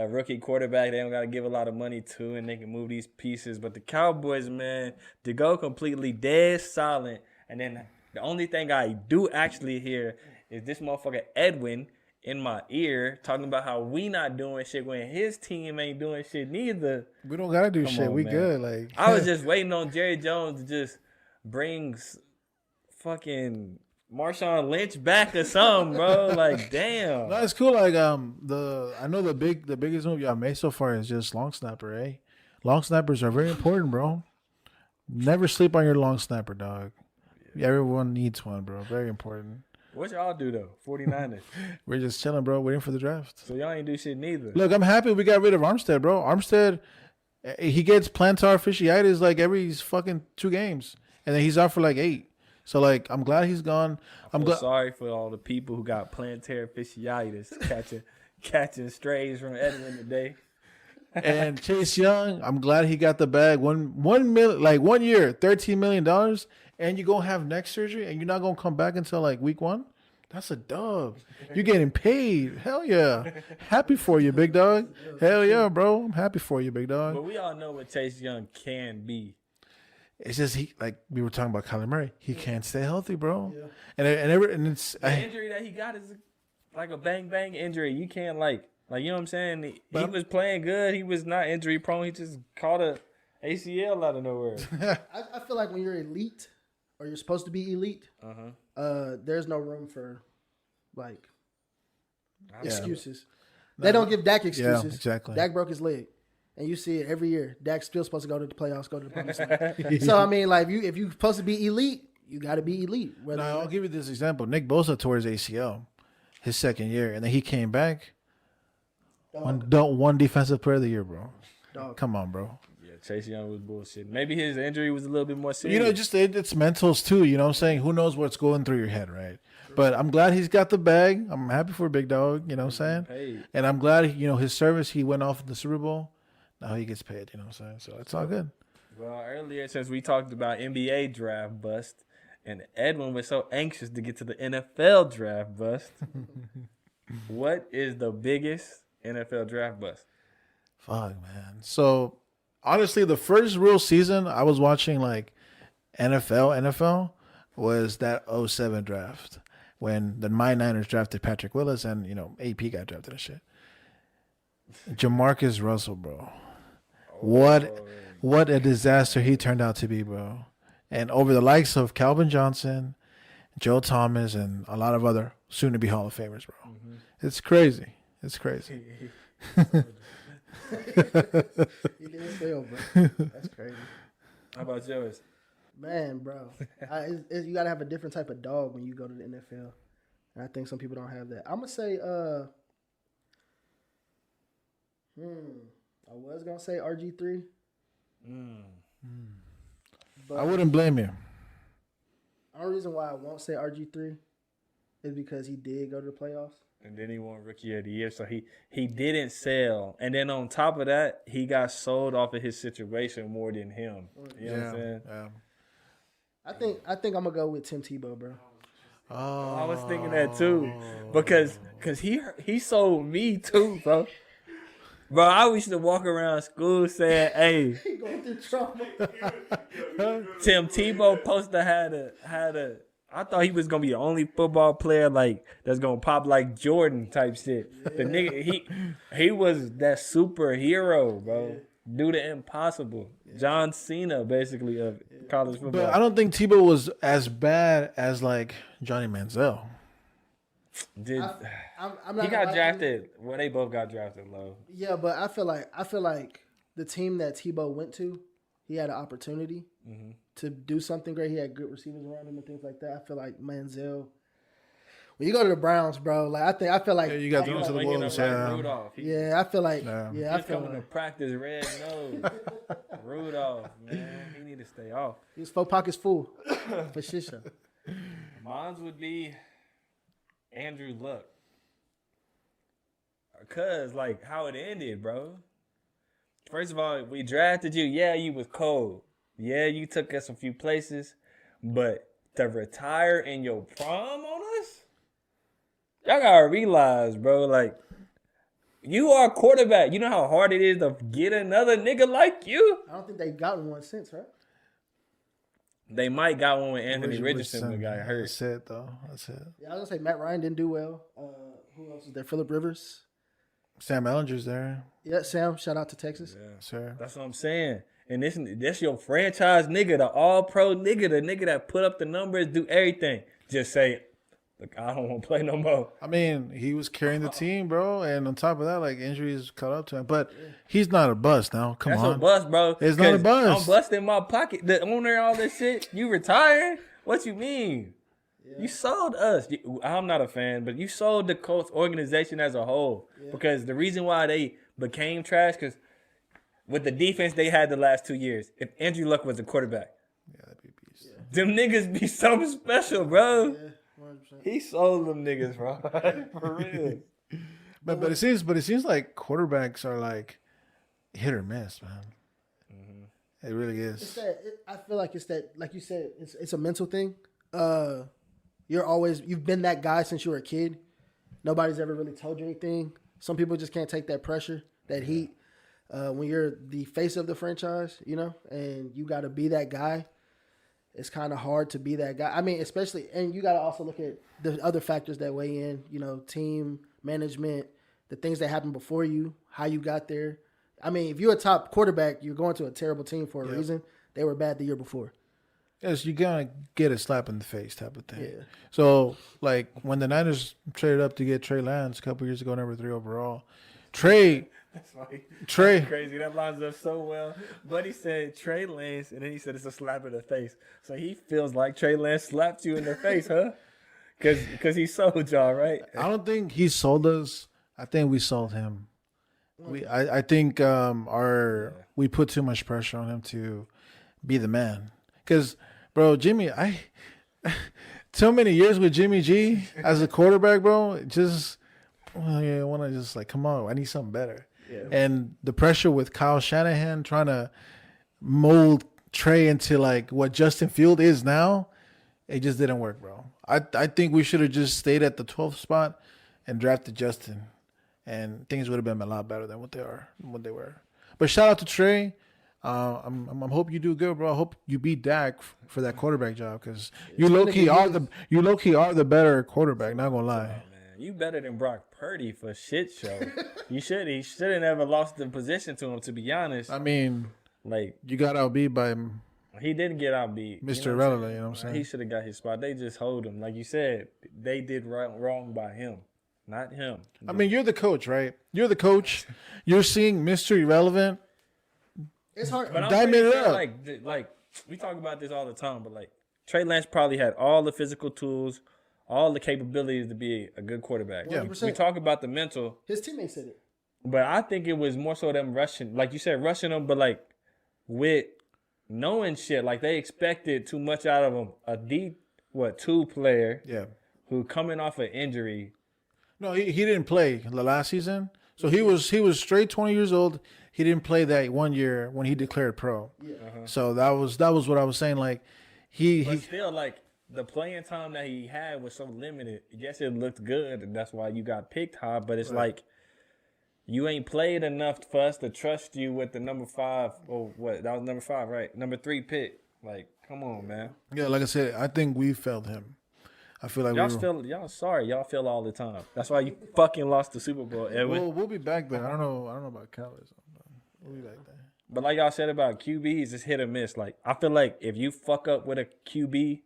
rookie quarterback they don't got to give a lot of money to, and they can move these pieces. But the Cowboys, man, to go completely dead silent, and then the only thing I do actually hear is this motherfucker Edwin in my ear talking about how we not doing shit when his team ain't doing shit neither. We don't gotta do shit. On, we man. good. Like I was just waiting on Jerry Jones to just bring fucking Marshawn Lynch back or something, bro. Like, damn. no, it's cool. Like I know the biggest move y'all made so far is just long snapper, eh? Long snappers are very important, bro. Never sleep on your long snapper, dog. Everyone needs one, bro. Very important. What y'all do though? 49ers. We're just chilling, bro, waiting for the draft. So y'all ain't do shit neither. Look, I'm happy we got rid of Armstead, bro. Armstead, he gets plantar fasciitis like every fucking 2 games, and then he's out for like 8. So like, I'm glad he's gone. I'm glad. Sorry for all the people who got plantar fasciitis catching strays from Edwin today. And Chase Young, I'm glad he got the bag. 1 year, $13 million, and you gonna have neck surgery, and you're not gonna come back until like week 1. That's a dub. You're getting paid. Hell yeah. Happy for you, big dog. Hell yeah, bro. I'm happy for you, big dog. But we all know what Chase Young can be. It's just he, like we were talking about Kyler Murray. He can't stay healthy, bro. Yeah. And it's The injury that he got is like a bang bang injury. You can't like you know what I'm saying. He was playing good. He was not injury prone. He just caught a ACL out of nowhere. I feel like when you're elite or you're supposed to be elite, there's no room for like excuses. No. They don't give Dak excuses. Yeah, exactly. Dak broke his leg. And you see it every year. Dak's still supposed to go to the playoffs, go to the promised land. So, I mean, like, if you're supposed to be elite, you got to be elite. I'll give you this example. Nick Bosa tore his ACL his second year, and then he came back. One defensive player of the year, bro. Dog. Come on, bro. Yeah, Chase Young was bullshit. Maybe his injury was a little bit more serious. You know, just it's mentals, too. You know what I'm saying? Who knows what's going through your head, right? But I'm glad he's got the bag. I'm happy for Big Dog, you know what I'm saying? Paid. And I'm glad, his service, he went off in the Super Bowl. Now he gets paid, you know what I'm saying? So it's all good. Well, earlier, since we talked about NBA draft bust, and Edwin was so anxious to get to the NFL draft bust, what is the biggest NFL draft bust? Fuck, man. So, honestly, the first real season I was watching, like, NFL was that 07 draft when the Niners drafted Patrick Willis and, AP got drafted and shit. Jamarcus Russell, bro. What a disaster he turned out to be, bro. And over the likes of Calvin Johnson, Joe Thomas, and a lot of other soon-to-be Hall of Famers, bro. Mm-hmm. It's crazy. It's crazy. He didn't fail, bro. That's crazy. How about yours? Man, bro. You got to have a different type of dog when you go to the NFL. And I think some people don't have that. I'm going to say, I was going to say RG3. But I wouldn't blame you. The only reason why I won't say RG3 is because he did go to the playoffs. And then he won Rookie of the Year, so he didn't sell. And then on top of that, he got sold off of his situation more than him. You know what I'm saying? Yeah. I think I'm going to go with Tim Tebow, bro. Oh. I was thinking that too. Because he sold me too, bro. Bro, I used to walk around school saying, "Hey, He going through trouble. Tim Tebow poster had a. I thought he was gonna be the only football player like that's gonna pop like Jordan type shit. The nigga, he was that superhero, bro. Do the impossible. John Cena, basically, of college football. But I don't think Tebow was as bad as like Johnny Manziel. Did I'm not he gonna got lie. drafted? Well, they both got drafted low. Yeah, but I feel like the team that Tebow went to, he had an opportunity to do something great. He had good receivers around him and things like that. I feel like Manziel. When you go to the Browns, bro, like I feel like Yeah, you got I feel to the like- Wolves. Rudolph. Yeah, I feel like Yeah. I He's feel coming to like practice red nose. Rudolph, man, he need to stay off. his 4 pockets full for sure. Mine would be Andrew Luck. Cause like how it ended, bro. First of all, we drafted you. Yeah, you was cold. Yeah, you took us a few places, but to retire in your prime on us, y'all gotta realize, bro. Like you are a quarterback. You know how hard it is to get another nigga like you. I don't think they've gotten one since, right? They might got one with Anthony Richardson, but got hurt. That's it, though. That's it. Yeah, I was gonna say Matt Ryan didn't do well. Who else is there? Phillip Rivers. Sam Ellinger's there, Yeah, Sam. Shout out to Texas. sir. That's what I'm saying. And this your franchise nigga, the all-pro nigga, the nigga that put up the numbers, do everything. Just say, look, I don't want to play no more. I mean, he was carrying the team, bro, and on top of that, like injuries caught up to him. But he's not a bust now. Come That's on, a bust, bro. It's not a 'Cause bust. I'm busting my pocket. The owner, all this shit. You retiring? What you mean? You sold us. I'm not a fan, but you sold the Colts organization as a whole. Because the reason why they became trash, because with the defense they had the last 2 years, if Andrew Luck was a quarterback, that'd be a beast. them niggas be something special, bro. Yeah, 100%. He sold them niggas, bro. For real. But it seems like quarterbacks are like hit or miss, man. It really It's is. that. I feel like it's that. Like you said, it's a mental thing. You've been that guy since you were a kid. Nobody's ever really told you anything. Some people just can't take that pressure, that heat. When you're the face of the franchise, and you got to be that guy, it's kind of hard to be that guy. I mean, especially, and you got to also look at the other factors that weigh in, team, management, the things that happened before you, how you got there. I mean, if you're a top quarterback, you're going to a terrible team for a reason. They were bad the year before. Yes, you're gonna get a slap in the face type of thing. Yeah. So, like when the Niners traded up to get Trey Lance a couple years ago, number 3 overall, Trey, Crazy. That lines up so well. Buddy said Trey Lance, and then he said it's a slap in the face. So he feels like Trey Lance slapped you in the face, huh? Because he sold y'all, right? I don't think he sold us. I think we sold him. I think we put too much pressure on him to be the man. Because, bro, Jimmy, so many years with Jimmy G as a quarterback, bro. I want to just like, come on, I need something better. Yeah. And the pressure with Kyle Shanahan trying to mold Trey into like what Justin Field is now, it just didn't work, bro. I think we should have just stayed at the 12th spot and drafted Justin, and things would have been a lot better than what they were. But shout out to Trey. I'm hope you do good, bro. I hope you beat Dak for that quarterback job, because you low key are the better quarterback. Not gonna lie. Man, you better than Brock Purdy for shit show. He shouldn't ever lost the position to him. To be honest, I mean, like you got outbeat by he didn't get outbeat. Mr. You know Irrelevant. You know what I'm saying? He should have got his spot. They just hold him, like you said. They did wrong by him, not him. I mean, you're the coach, right? You're the coach. You're seeing Mr. Irrelevant. It's hard. But I'm Diamond pretty it sure, up. like we talk about this all the time, but like Trey Lance probably had all the physical tools, all the capabilities to be a good quarterback. Yeah. We talk about the mental, His teammates said it. but I think it was more so them rushing, like you said, rushing them, but like with knowing shit, like they expected too much out of him. A D2 player, Yeah. who coming off an injury. No, he didn't play the last season. So he was straight 20 years old. He didn't play that 1 year when he declared pro. Yeah. So that was what I was saying. Like But still, like the playing time that he had was so limited. Yes, it looked good, and that's why you got picked high. But it's like You ain't played enough for us to trust you with the number 5 or what? That was number 5, right? Number 3 pick. Like, come on, man. Yeah, like I said, I think we failed him. I feel like y'all sorry. Y'all feel all the time. That's why you fucking lost the Super Bowl, Edwin. We'll be back there. I don't know about Cowboys. We'll be back there. But like y'all said about QBs, it's hit or miss. Like, I feel like if you fuck up with a QB,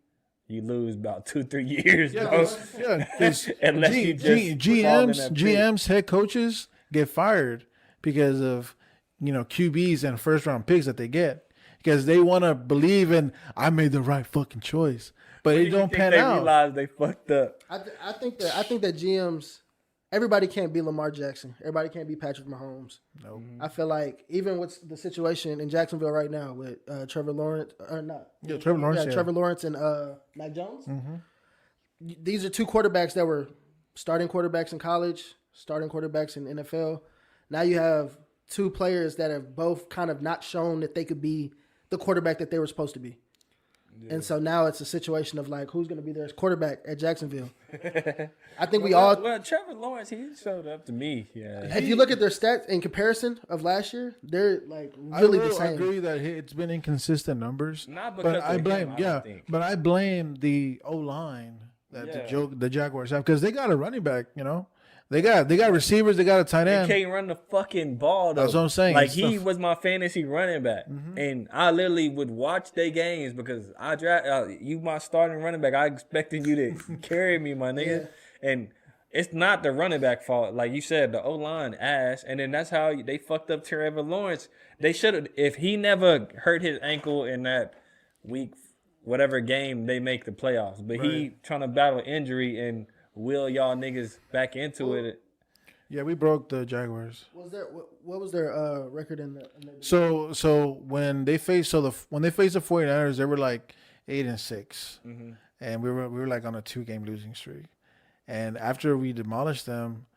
you lose about 2-3 years, bro. Unless you just GMs, head coaches get fired because of QBs and first round picks that they get because they want to believe in I made the right fucking choice, but it don't pan out. They realize they fucked up. I think that GMs, everybody can't be Lamar Jackson. Everybody can't be Patrick Mahomes. No. I feel like even with the situation in Jacksonville right now with Trevor Lawrence or not, Trevor Lawrence, Trevor Lawrence and Mac Jones. Mm-hmm. These are two quarterbacks that were starting quarterbacks in college, starting quarterbacks in NFL. Now you have two players that have both kind of not shown that they could be the quarterback that they were supposed to be. Yeah. And so now it's a situation of like, who's going to be their quarterback at Jacksonville? I think Well, Trevor Lawrence, he showed up to me. Yeah. If you look at their stats in comparison of last year, they're like really the same. I agree that it's been inconsistent numbers. Not because I blame the O-line that the Jaguars have because they got a running back, They got receivers. They got a tight end. They can't run the fucking ball, though. That's what I'm saying. Like, he was my fantasy running back. Mm-hmm. And I literally would watch their games because I draft you my starting running back. I expected you to carry me, my nigga. Yeah. And it's not the running back fault. Like you said, the O-line ass. And then that's how they fucked up Trevor Lawrence. They should have, if he never hurt his ankle in that week, whatever game, they make the playoffs. But he trying to battle injury and will y'all niggas back into it. Yeah, we broke the Jaguars. What was their record in the So when they faced the 49ers, they were like 8-6. Mm-hmm. And we were like on a 2-game losing streak. And after we demolished them,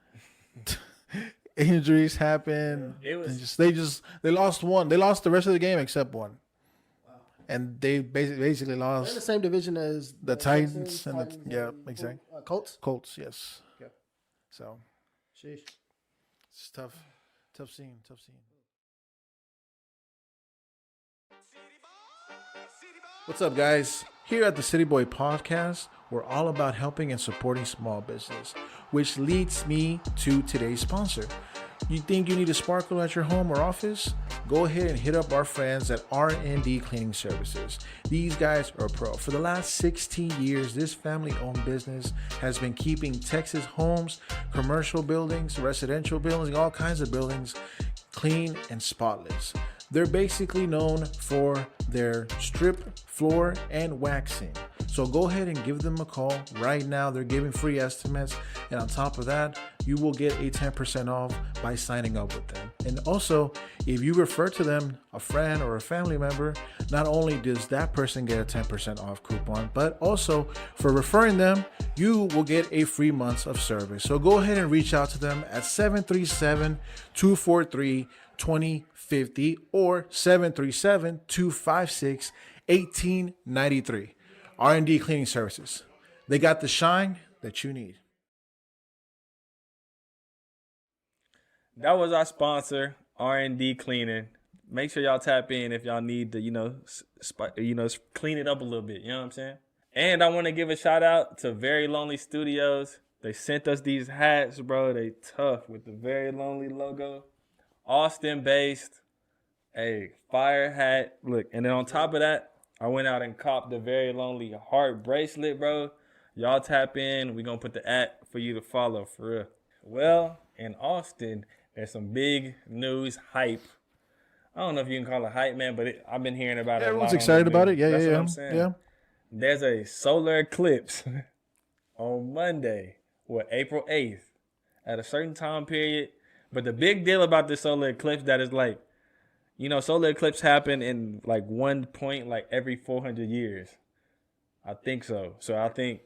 injuries happened. They lost one. They lost the rest of the game except one. And they basically lost. They're in the same division as the Titans exactly. Colts. Colts, yes. Okay. So, sheesh. It's tough scene. What's up, guys? Here at the City Boy Podcast, we're all about helping and supporting small business, which leads me to today's sponsor. You think you need a sparkler at your home or office? Go ahead and hit up our friends at R&D Cleaning Services. These guys are pro. For the last 16 years, this family-owned business has been keeping Texas homes, commercial buildings, residential buildings, all kinds of buildings clean and spotless. They're basically known for their strip, floor, and waxing. So go ahead and give them a call. Right now, they're giving free estimates. And on top of that, you will get a 10% off by signing up with them. And also, if you refer to them, a friend or a family member, not only does that person get a 10% off coupon, but also for referring them, you will get a free month of service. So go ahead and reach out to them at 737-243-2050 or 737-256-1893. R&D Cleaning Services. They got the shine that you need. That was our sponsor, R&D Cleaning. Make sure y'all tap in if y'all need to, clean it up a little bit. You know what I'm saying? And I want to give a shout out to Very Lonely Studios. They sent us these hats, bro. They tough with the Very Lonely logo. Austin based. Hey, fire hat. Look, and then on top of that, I went out and copped the Very Lonely Heart bracelet, bro. Y'all tap in. We're going to put the @ for you to follow, for real. Well, in Austin, there's some big news hype. I don't know if you can call it hype, man, but I've been hearing about it a lot. Everyone's excited about it. That's what I'm saying. Yeah. There's a solar eclipse on Monday, April 8th, at a certain time period. But the big deal about this solar eclipse that is like, solar eclipse happen in like one point like every 400 years. I think so. So I think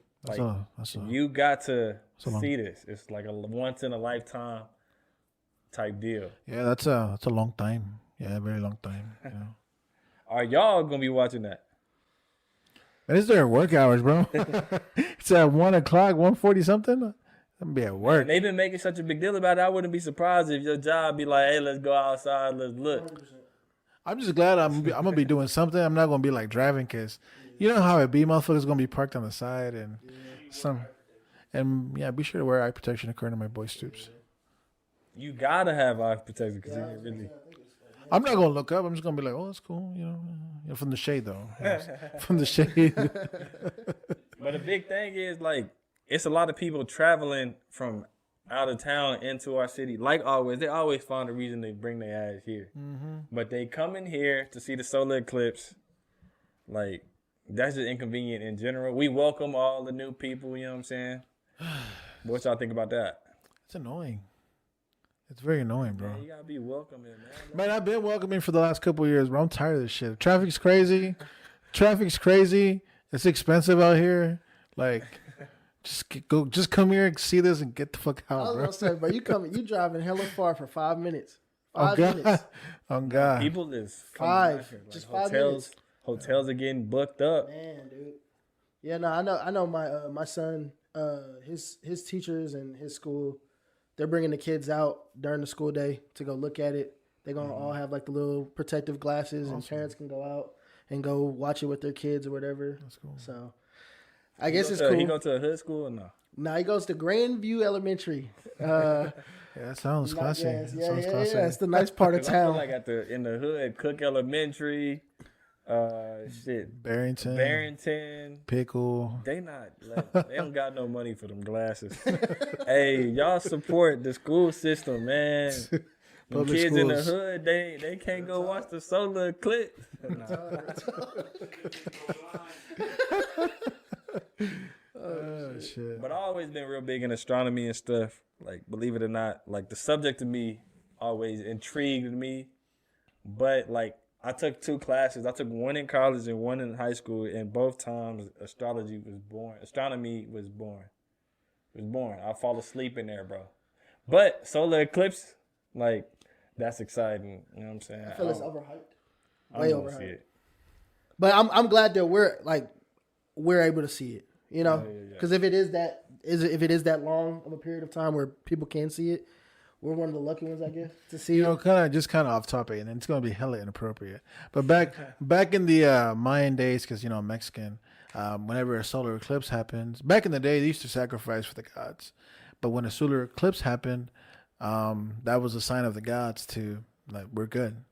you got to see this. It's like a once in a lifetime type deal. Yeah, that's a long time. Yeah, a very long time. Are y'all gonna be watching that? It's their work hours, bro. It's at 1:00, 1:40 something. I'm be at work. And they've been making such a big deal about it. I wouldn't be surprised if your job be like, hey, let's go outside, let's look. 100%. I'm just glad I'm gonna be doing something. I'm not gonna be like driving, cause you know how it be. Motherfuckers gonna be parked on the side and be sure to wear eye protection according to my boy Stoops. You gotta have eye protection because you can really. I'm not gonna look up. I'm just gonna be like, oh, that's cool. From the shade though. From the shade. But the big thing is like it's a lot of people traveling from out of town into our city. Like always, they always find a reason to bring their ass here. Mm-hmm. But they come in here to see the solar eclipse. Like that's just inconvenient in general. We welcome all the new people. You know what I'm saying? What y'all think about that? It's annoying. It's very annoying, bro. Man, you gotta be welcoming, man. Man, I've been welcoming for the last couple of years, bro. I'm tired of this shit. Traffic's crazy. It's expensive out here. Like, just come here and see this and get the fuck I out, was bro. gonna say, bro, you driving hella far for 5 minutes. Oh 5 God. minutes. Oh God. People is Five. Just 5 minutes. Hotels are getting booked up. Man, dude. Yeah, no, I know. My son, his teachers and his school, they're bringing the kids out during the school day to go look at it. They're gonna all have like the little protective glasses, and parents can go out and go watch it with their kids or whatever. That's cool. So, I guess it's cool. He go to a hood school or no? No, he goes to Grandview Elementary. Yeah, that sounds classy. Yeah, That sounds classy. It's the nice part of I feel town. like in the hood, Cook Elementary, Barrington, Pickle. They don't got no money for them glasses. Hey, y'all support the school system, man. The Public kids in the schools. hood, they can't go watch the solar eclipse. Oh shit. But I've always been real big in astronomy and stuff. Like, believe it or not, like the subject to me always intrigued me. But like, I took 2 classes. I took one in college and one in high school, and both times astronomy was born. I fall asleep in there, bro. But solar eclipse, like, that's exciting. You know what I'm saying? I feel it's overhyped. I Way wanna see overhyped. it. But I'm glad that we're able to see it. You know, Yeah. because if it is that long of a period of time where people can see it, we're one of the lucky ones, I guess, to see it. Kind of off topic, and it's gonna be hella inappropriate. But back in the Mayan days, because I'm Mexican. Whenever a solar eclipse happens, back in the day, they used to sacrifice for the gods. But when a solar eclipse happened, that was a sign of the gods to like we're good.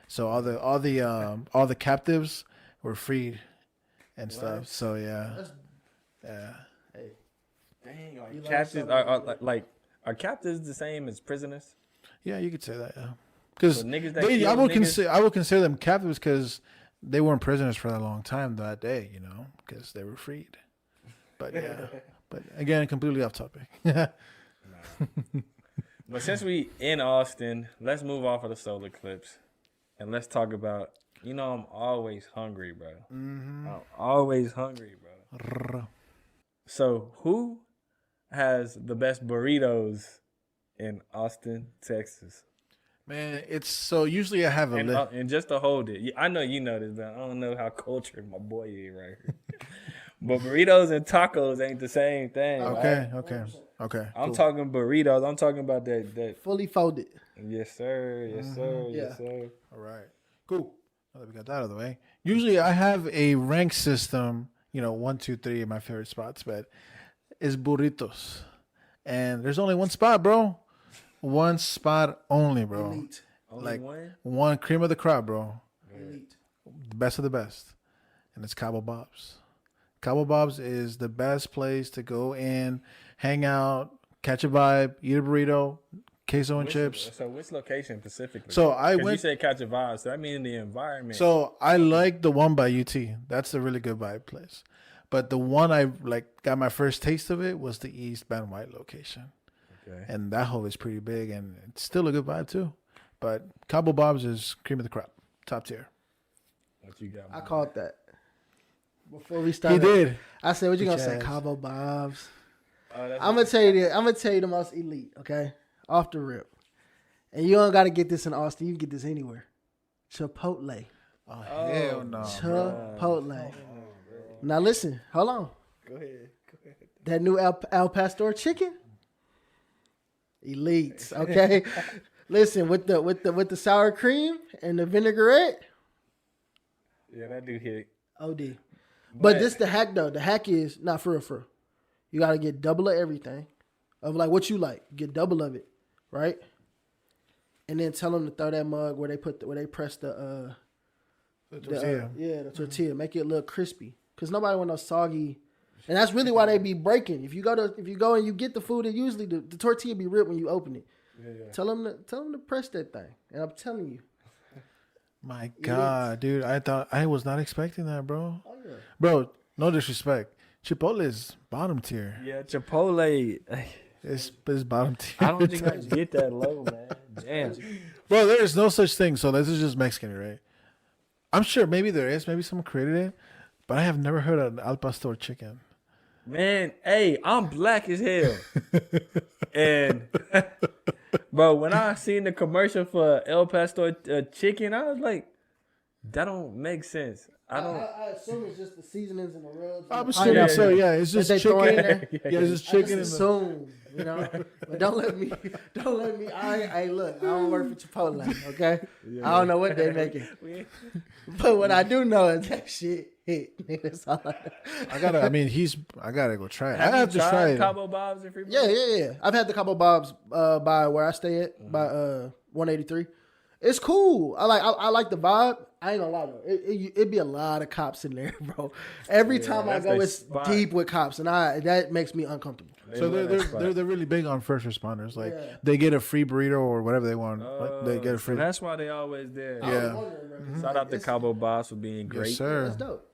So all the captives were freed and stuff. So yeah. Hey, Dang, are captives the same as prisoners? Yeah, you could say that. Yeah, because So niggas that kill niggas- I would consider them captives because they weren't prisoners for a long time that day. Because they were freed. But yeah, but again, completely off topic. But since we in Austin, let's move off of the solar eclipse and let's talk about. I'm always hungry, bro. Mm-hmm. I'm always hungry, bro. So who has the best burritos in Austin, Texas? Man, it's so usually I have a list. And just to hold it, I know you know this, but I don't know how cultured my boy is right here. But burritos and tacos ain't the same thing. Okay. Right? Okay. I'm cool. talking burritos. I'm talking about that. fully folded. Yes, sir. Yes, sir. Yeah. Yes, sir. All right. Cool. Now that we got that out of the way. Usually I have a rank system, 1, 2, 3 my favorite spots, but it's burritos. And there's only one spot, bro. One spot only, bro. Elite. Only one cream of the crop, bro. Elite. The best of the best. And it's Cabo Bob's. Cabo Bob's is the best place to go in, hang out, catch a vibe, eat a burrito, queso and chips. So which location specifically? So I 'Cause went. You said catch a vibe, so that means the environment. So I like the one by UT. That's a really good vibe place. But the one I got my first taste of it was the East Van White location. Okay. And that hole is pretty big and it's still a good vibe too. But Cabo Bob's is cream of the crop. Top tier. What you got? I man? called that before we He started. did. I said, "What you gonna Bitch say, ass. Cabo Bob's?" That's I'm gonna tell you the most elite. Okay, off the rip, and you don't gotta get this in Austin. You can get this anywhere. Chipotle. Oh, hell no. Chipotle. Now listen, hold on. Go ahead. That new Al Pastor chicken. Elites, okay. Listen, with the sour cream and the vinaigrette, Yeah, that do hit. OD. But this the hack though. The hack is not for real. You gotta get double of everything, of like what you like. Get double of it, right? And then tell them to throw that mug where they press the tortilla. the tortilla. Make it look crispy, cause nobody want no soggy. And that's really why they be breaking. If you go and you get the food, and usually the tortilla be ripped when you open it. Yeah. Tell them to press that thing, and I'm telling you. My God, dude, I was not expecting that, bro. Oh yeah, bro. No disrespect, Chipotle is bottom tier. Yeah, Chipotle. It's bottom tier. I don't think I get that low, man. Damn. Bro, there is no such thing. So this is just Mexican, right? I'm sure maybe there is. Maybe someone created it, but I have never heard of an al pastor chicken. Man, hey, I'm black as hell. And, bro, when I seen the commercial for El Pastor chicken, I was like, that don't make sense. I assume it's just the seasonings and the rubs. I'm assuming so. Yeah, it's just chicken. Yeah, it's just chicken. I just assume, But don't let me. Hey, look, I don't work for Chipotle, okay? I don't know what they making, but what I do know is that shit hit. That's all I gotta go try it. I have to try it. Cabo Bob's in Freeport? Yeah. I've had the Cabo Bob's by where I stay at, by 183. It's cool. I like the vibe. I ain't gonna lie though. It'd be a lot of cops in there, bro. Every time I go, it's deep with cops, and that makes me uncomfortable. So they're really big on first responders. Like they get a free burrito or whatever they want. They get a free. So that's why they always there. Yeah. Shout out to Cabo Bob's for being great. Yes, sir. That's dope.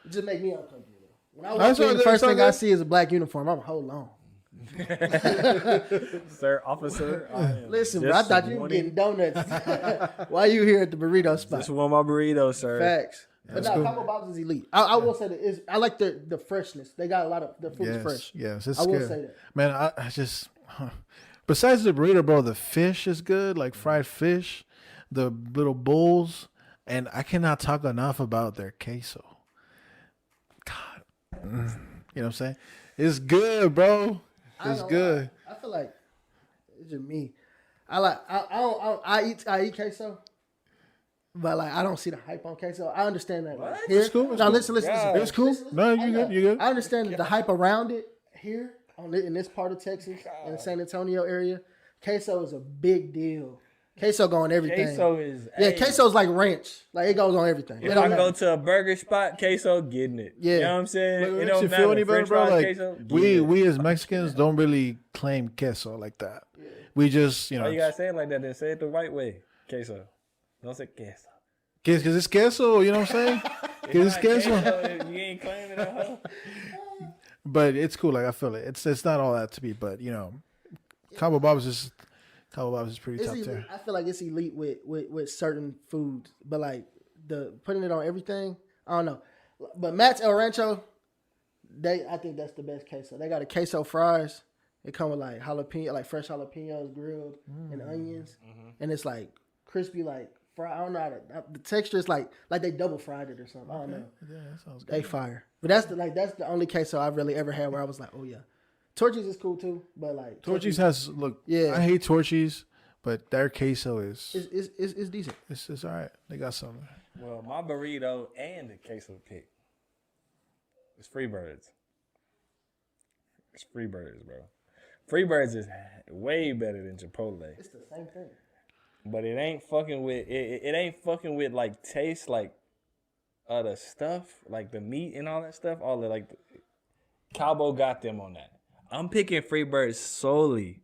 It just make me uncomfortable. When I walk in, the first thing I see is a black uniform. I'm hold on. Sir, officer. Listen, bro, I thought you were getting donuts. Why you here at the burrito spot? Just want my burrito, sir. Facts. But no, Cabo Bob's is elite. I will say that I like the freshness. They got a lot of the food is fresh. Yes, it's I will good. say that. Man, I just besides the burrito, bro, the fish is good, like fried fish, the little bowls, and I cannot talk enough about their queso. God, you know what I'm saying? It's good, bro. It's good. I feel like it's just me. I eat queso, but like I don't see the hype on queso. I understand that. Like, here, it's cool. Now listen. It's cool. No, you good. You good. I understand the hype around it here in this part of Texas, in the San Antonio area. Queso is a big deal. Queso go on everything. Queso is queso's like ranch. Like it goes on everything. If I go to a burger spot, queso getting it. Yeah. You know what I'm saying? It don't matter. feel any better, bro? Like queso, we as Mexicans don't really claim queso like that. Yeah. We just you gotta say it like that. Then say it the right way. Queso. Don't say queso. Because it's queso. You know what I'm saying? Because it's queso. You ain't claiming it. But it's cool. Like I feel it. It's not all that to be. But Cabo Bob's is pretty top tier. I feel like it's elite with certain foods, but like the putting it on everything, I don't know. But Matt's El Rancho, I think that's the best queso. They got a queso fries. It come with like jalapeno, like fresh jalapenos grilled and onions, and it's like crispy, like fried. I don't know the texture is like they double fried it or something. I don't know. Yeah, that sounds good. They fire. But that's the only queso I've really ever had where I was like, oh yeah. Torchy's is cool too, but like Torchy's has I hate Torchy's, but their queso is decent. It's all right. They got something. Well, my burrito and the queso pick. It's Freebirds. It's Freebirds, bro. Freebirds is way better than Chipotle. It's the same thing. But it ain't fucking with it ain't fucking with like taste like the stuff, like the meat and all that stuff. All the like Cabo got them on that. I'm picking Freebirds solely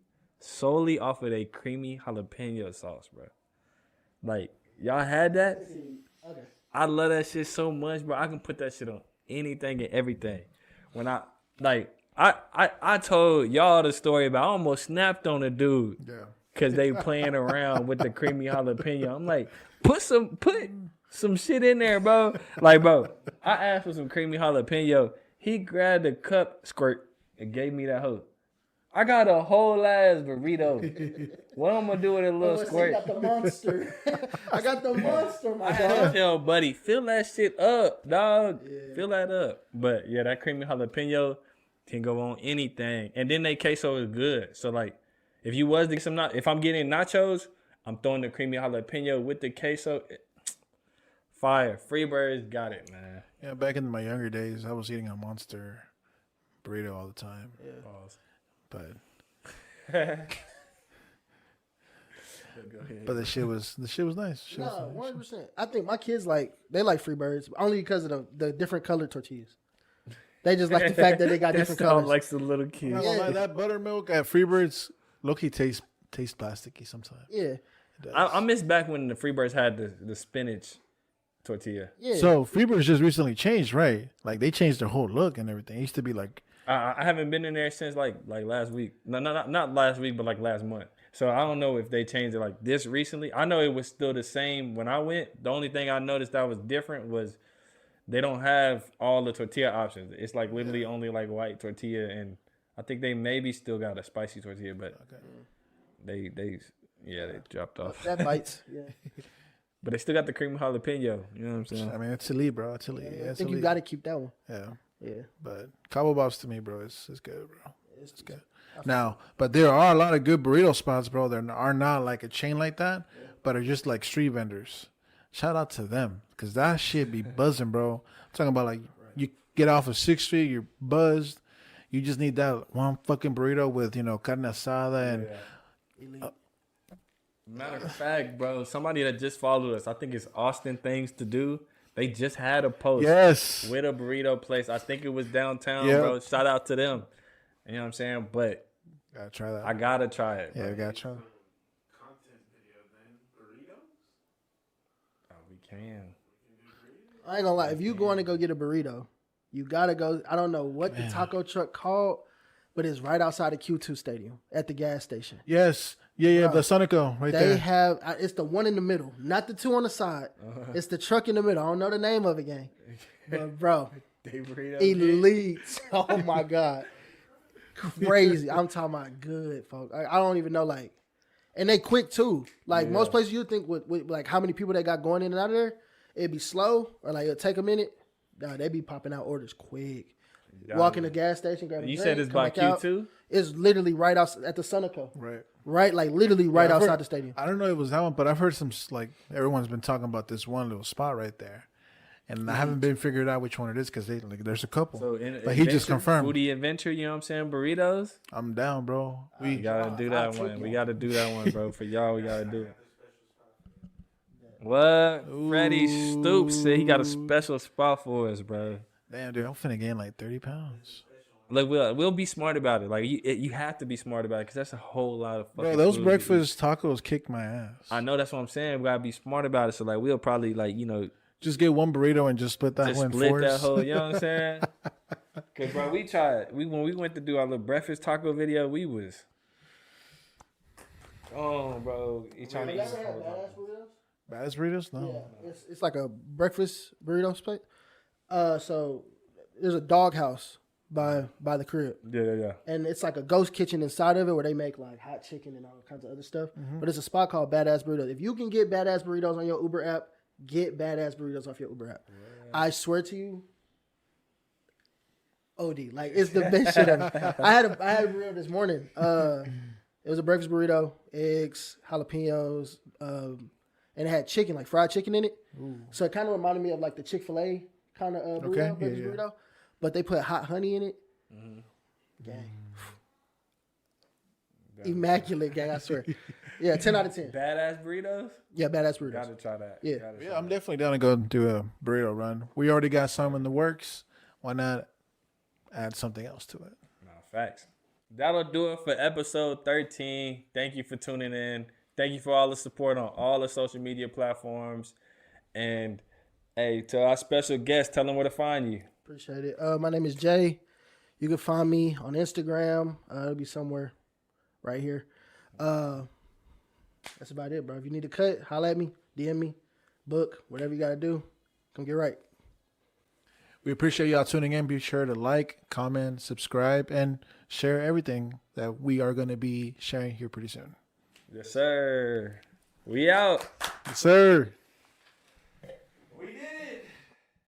off of a creamy jalapeno sauce, bro. Like, y'all had that? Okay. I love that shit so much, bro. I can put that shit on anything and everything. When I told y'all the story about I almost snapped on a dude. Yeah. Cause they playing around with the creamy jalapeno. I'm like, put some shit in there, bro. Like, bro, I asked for some creamy jalapeno. He grabbed a cup squirt and gave me that hoe. I got a whole ass burrito. What I'm gonna do with a little squirt? I got the monster. I got the monster, my dog. Yo, buddy, fill that shit up, dog. Yeah. Fill that up. But yeah, that creamy jalapeno can go on anything. And then they queso is good. So like, If you was to get some, if I'm getting nachos, I'm throwing the creamy jalapeno with the queso. Fire. Freebirds got it, man. Yeah, back in my younger days, I was eating a Monster burrito all the time. Yeah. Pause. But the shit was nice. No, 100%. I think my kids like Freebirds only because of the different colored tortillas. They just like the fact that they got different colors. Like the little kids. Yeah. That buttermilk at Freebirds, low-key tastes plasticky sometimes. Yeah. I miss back when the Freebirds had the spinach tortilla. Yeah. So Freebirds just recently changed, right? Like they changed their whole look and everything. It used to be like I haven't been in there since like last week. No, not last week, but like last month. So I don't know if they changed it like this recently. I know it was still the same when I went. The only thing I noticed that was different was they don't have all the tortilla options. It's like literally only like white tortilla, and I think they maybe still got a spicy tortilla, but they dropped off. That bites. Yeah. But they still got the cream jalapeno. You know what I'm saying? I mean, it's elite, bro. It's elite. I think you got to keep that one. Yeah. Yeah. But Cabo Bob's to me, bro, it's good, bro. It's good. Now, but there are a lot of good burrito spots, bro. There are not like a chain like that, but are just like street vendors. Shout out to them, because that shit be buzzing, bro. I'm talking about like you get off of 6th Street, you're buzzed. You just need that one fucking burrito with, carne asada and Matter of fact, bro, somebody that just followed us, I think it's Austin Things to Do. They just had a post with a burrito place. I think it was downtown, bro. Shout out to them. You know what I'm saying? But gotta try that. I gotta try it. Yeah, gotta try it. Content video then. Burritos? Oh, we can. I ain't gonna lie. If you going to go get a burrito, you gotta go. I don't know what the taco truck called, but it's right outside the Q2 Stadium at the gas station. Yes. Yeah, the Sonico right there. They have, it's the one in the middle, not the two on the side. It's the truck in the middle. I don't know the name of it, gang. But, bro, elite. Oh, my God. Crazy. I'm talking about good, folks. I don't even know, like, and they quick, too. Like, most places you think with, like, how many people they got going in and out of there, it'd be slow or, like, it'll take a minute. Nah, they be popping out orders quick. Walk in the gas station, grab a drink. You said it's by Q2? It's literally right outside at the Sonico. Right, like literally right outside the stadium. I don't know if it was that one, but I've heard some, like, everyone's been talking about this one little spot right there. And I haven't been figured out which one it is because there's a couple. So but he just confirmed. Foodie Adventure, you know what I'm saying? Burritos? I'm down, bro. We got to do that one. We got to do that one, bro. For y'all, we got to do it. What? Freddie Stoops said he got a special spot for us, bro. Damn, dude, I'm finna gain like 30 pounds. Like we'll be smart about it. Like you have to be smart about it because that's a whole lot of fucking. Bro, those food breakfast tacos kick my ass. I know, that's what I'm saying. We gotta be smart about it. So like we'll probably just get one burrito and just split that one. Split that whole. You know what I'm saying? Cause bro, we tried. When we went to do our little breakfast taco video, we was. Oh, bro, you trying to eat Badass burritos? No. Yeah, it's like a breakfast burrito plate. So there's a doghouse by the crib. Yeah. And it's like a ghost kitchen inside of it where they make like hot chicken and all kinds of other stuff. But it's a spot called Badass Burritos. If you can get Badass Burritos on your Uber app, get Badass Burritos off your Uber app. Yeah. I swear to you, OD. Like, it's the best shit ever. I had a burrito this morning. It was a breakfast burrito, eggs, jalapenos, and it had chicken, like fried chicken in it. Ooh. So it kind of reminded me of like the Chick-fil-A kind of burrito, burrito. But they put hot honey in it. Gang. Immaculate, gang, I swear. Yeah, 10 out of 10. Badass burritos? Yeah, badass burritos. Gotta try that. Yeah. I'm definitely down to go do a burrito run. We already got some in the works. Why not add something else to it? No, facts. That'll do it for episode 13. Thank you for tuning in. Thank you for all the support on all the social media platforms. And, hey, to our special guest, tell them where to find you. Appreciate it. My name is Jay. You can find me on Instagram. It'll be somewhere right here. That's about it, bro. If you need a cut, holla at me, DM me, book, whatever you got to do. Come get right. We appreciate y'all tuning in. Be sure to like, comment, subscribe, and share everything that we are going to be sharing here pretty soon. Yes, sir. We out. Yes, sir.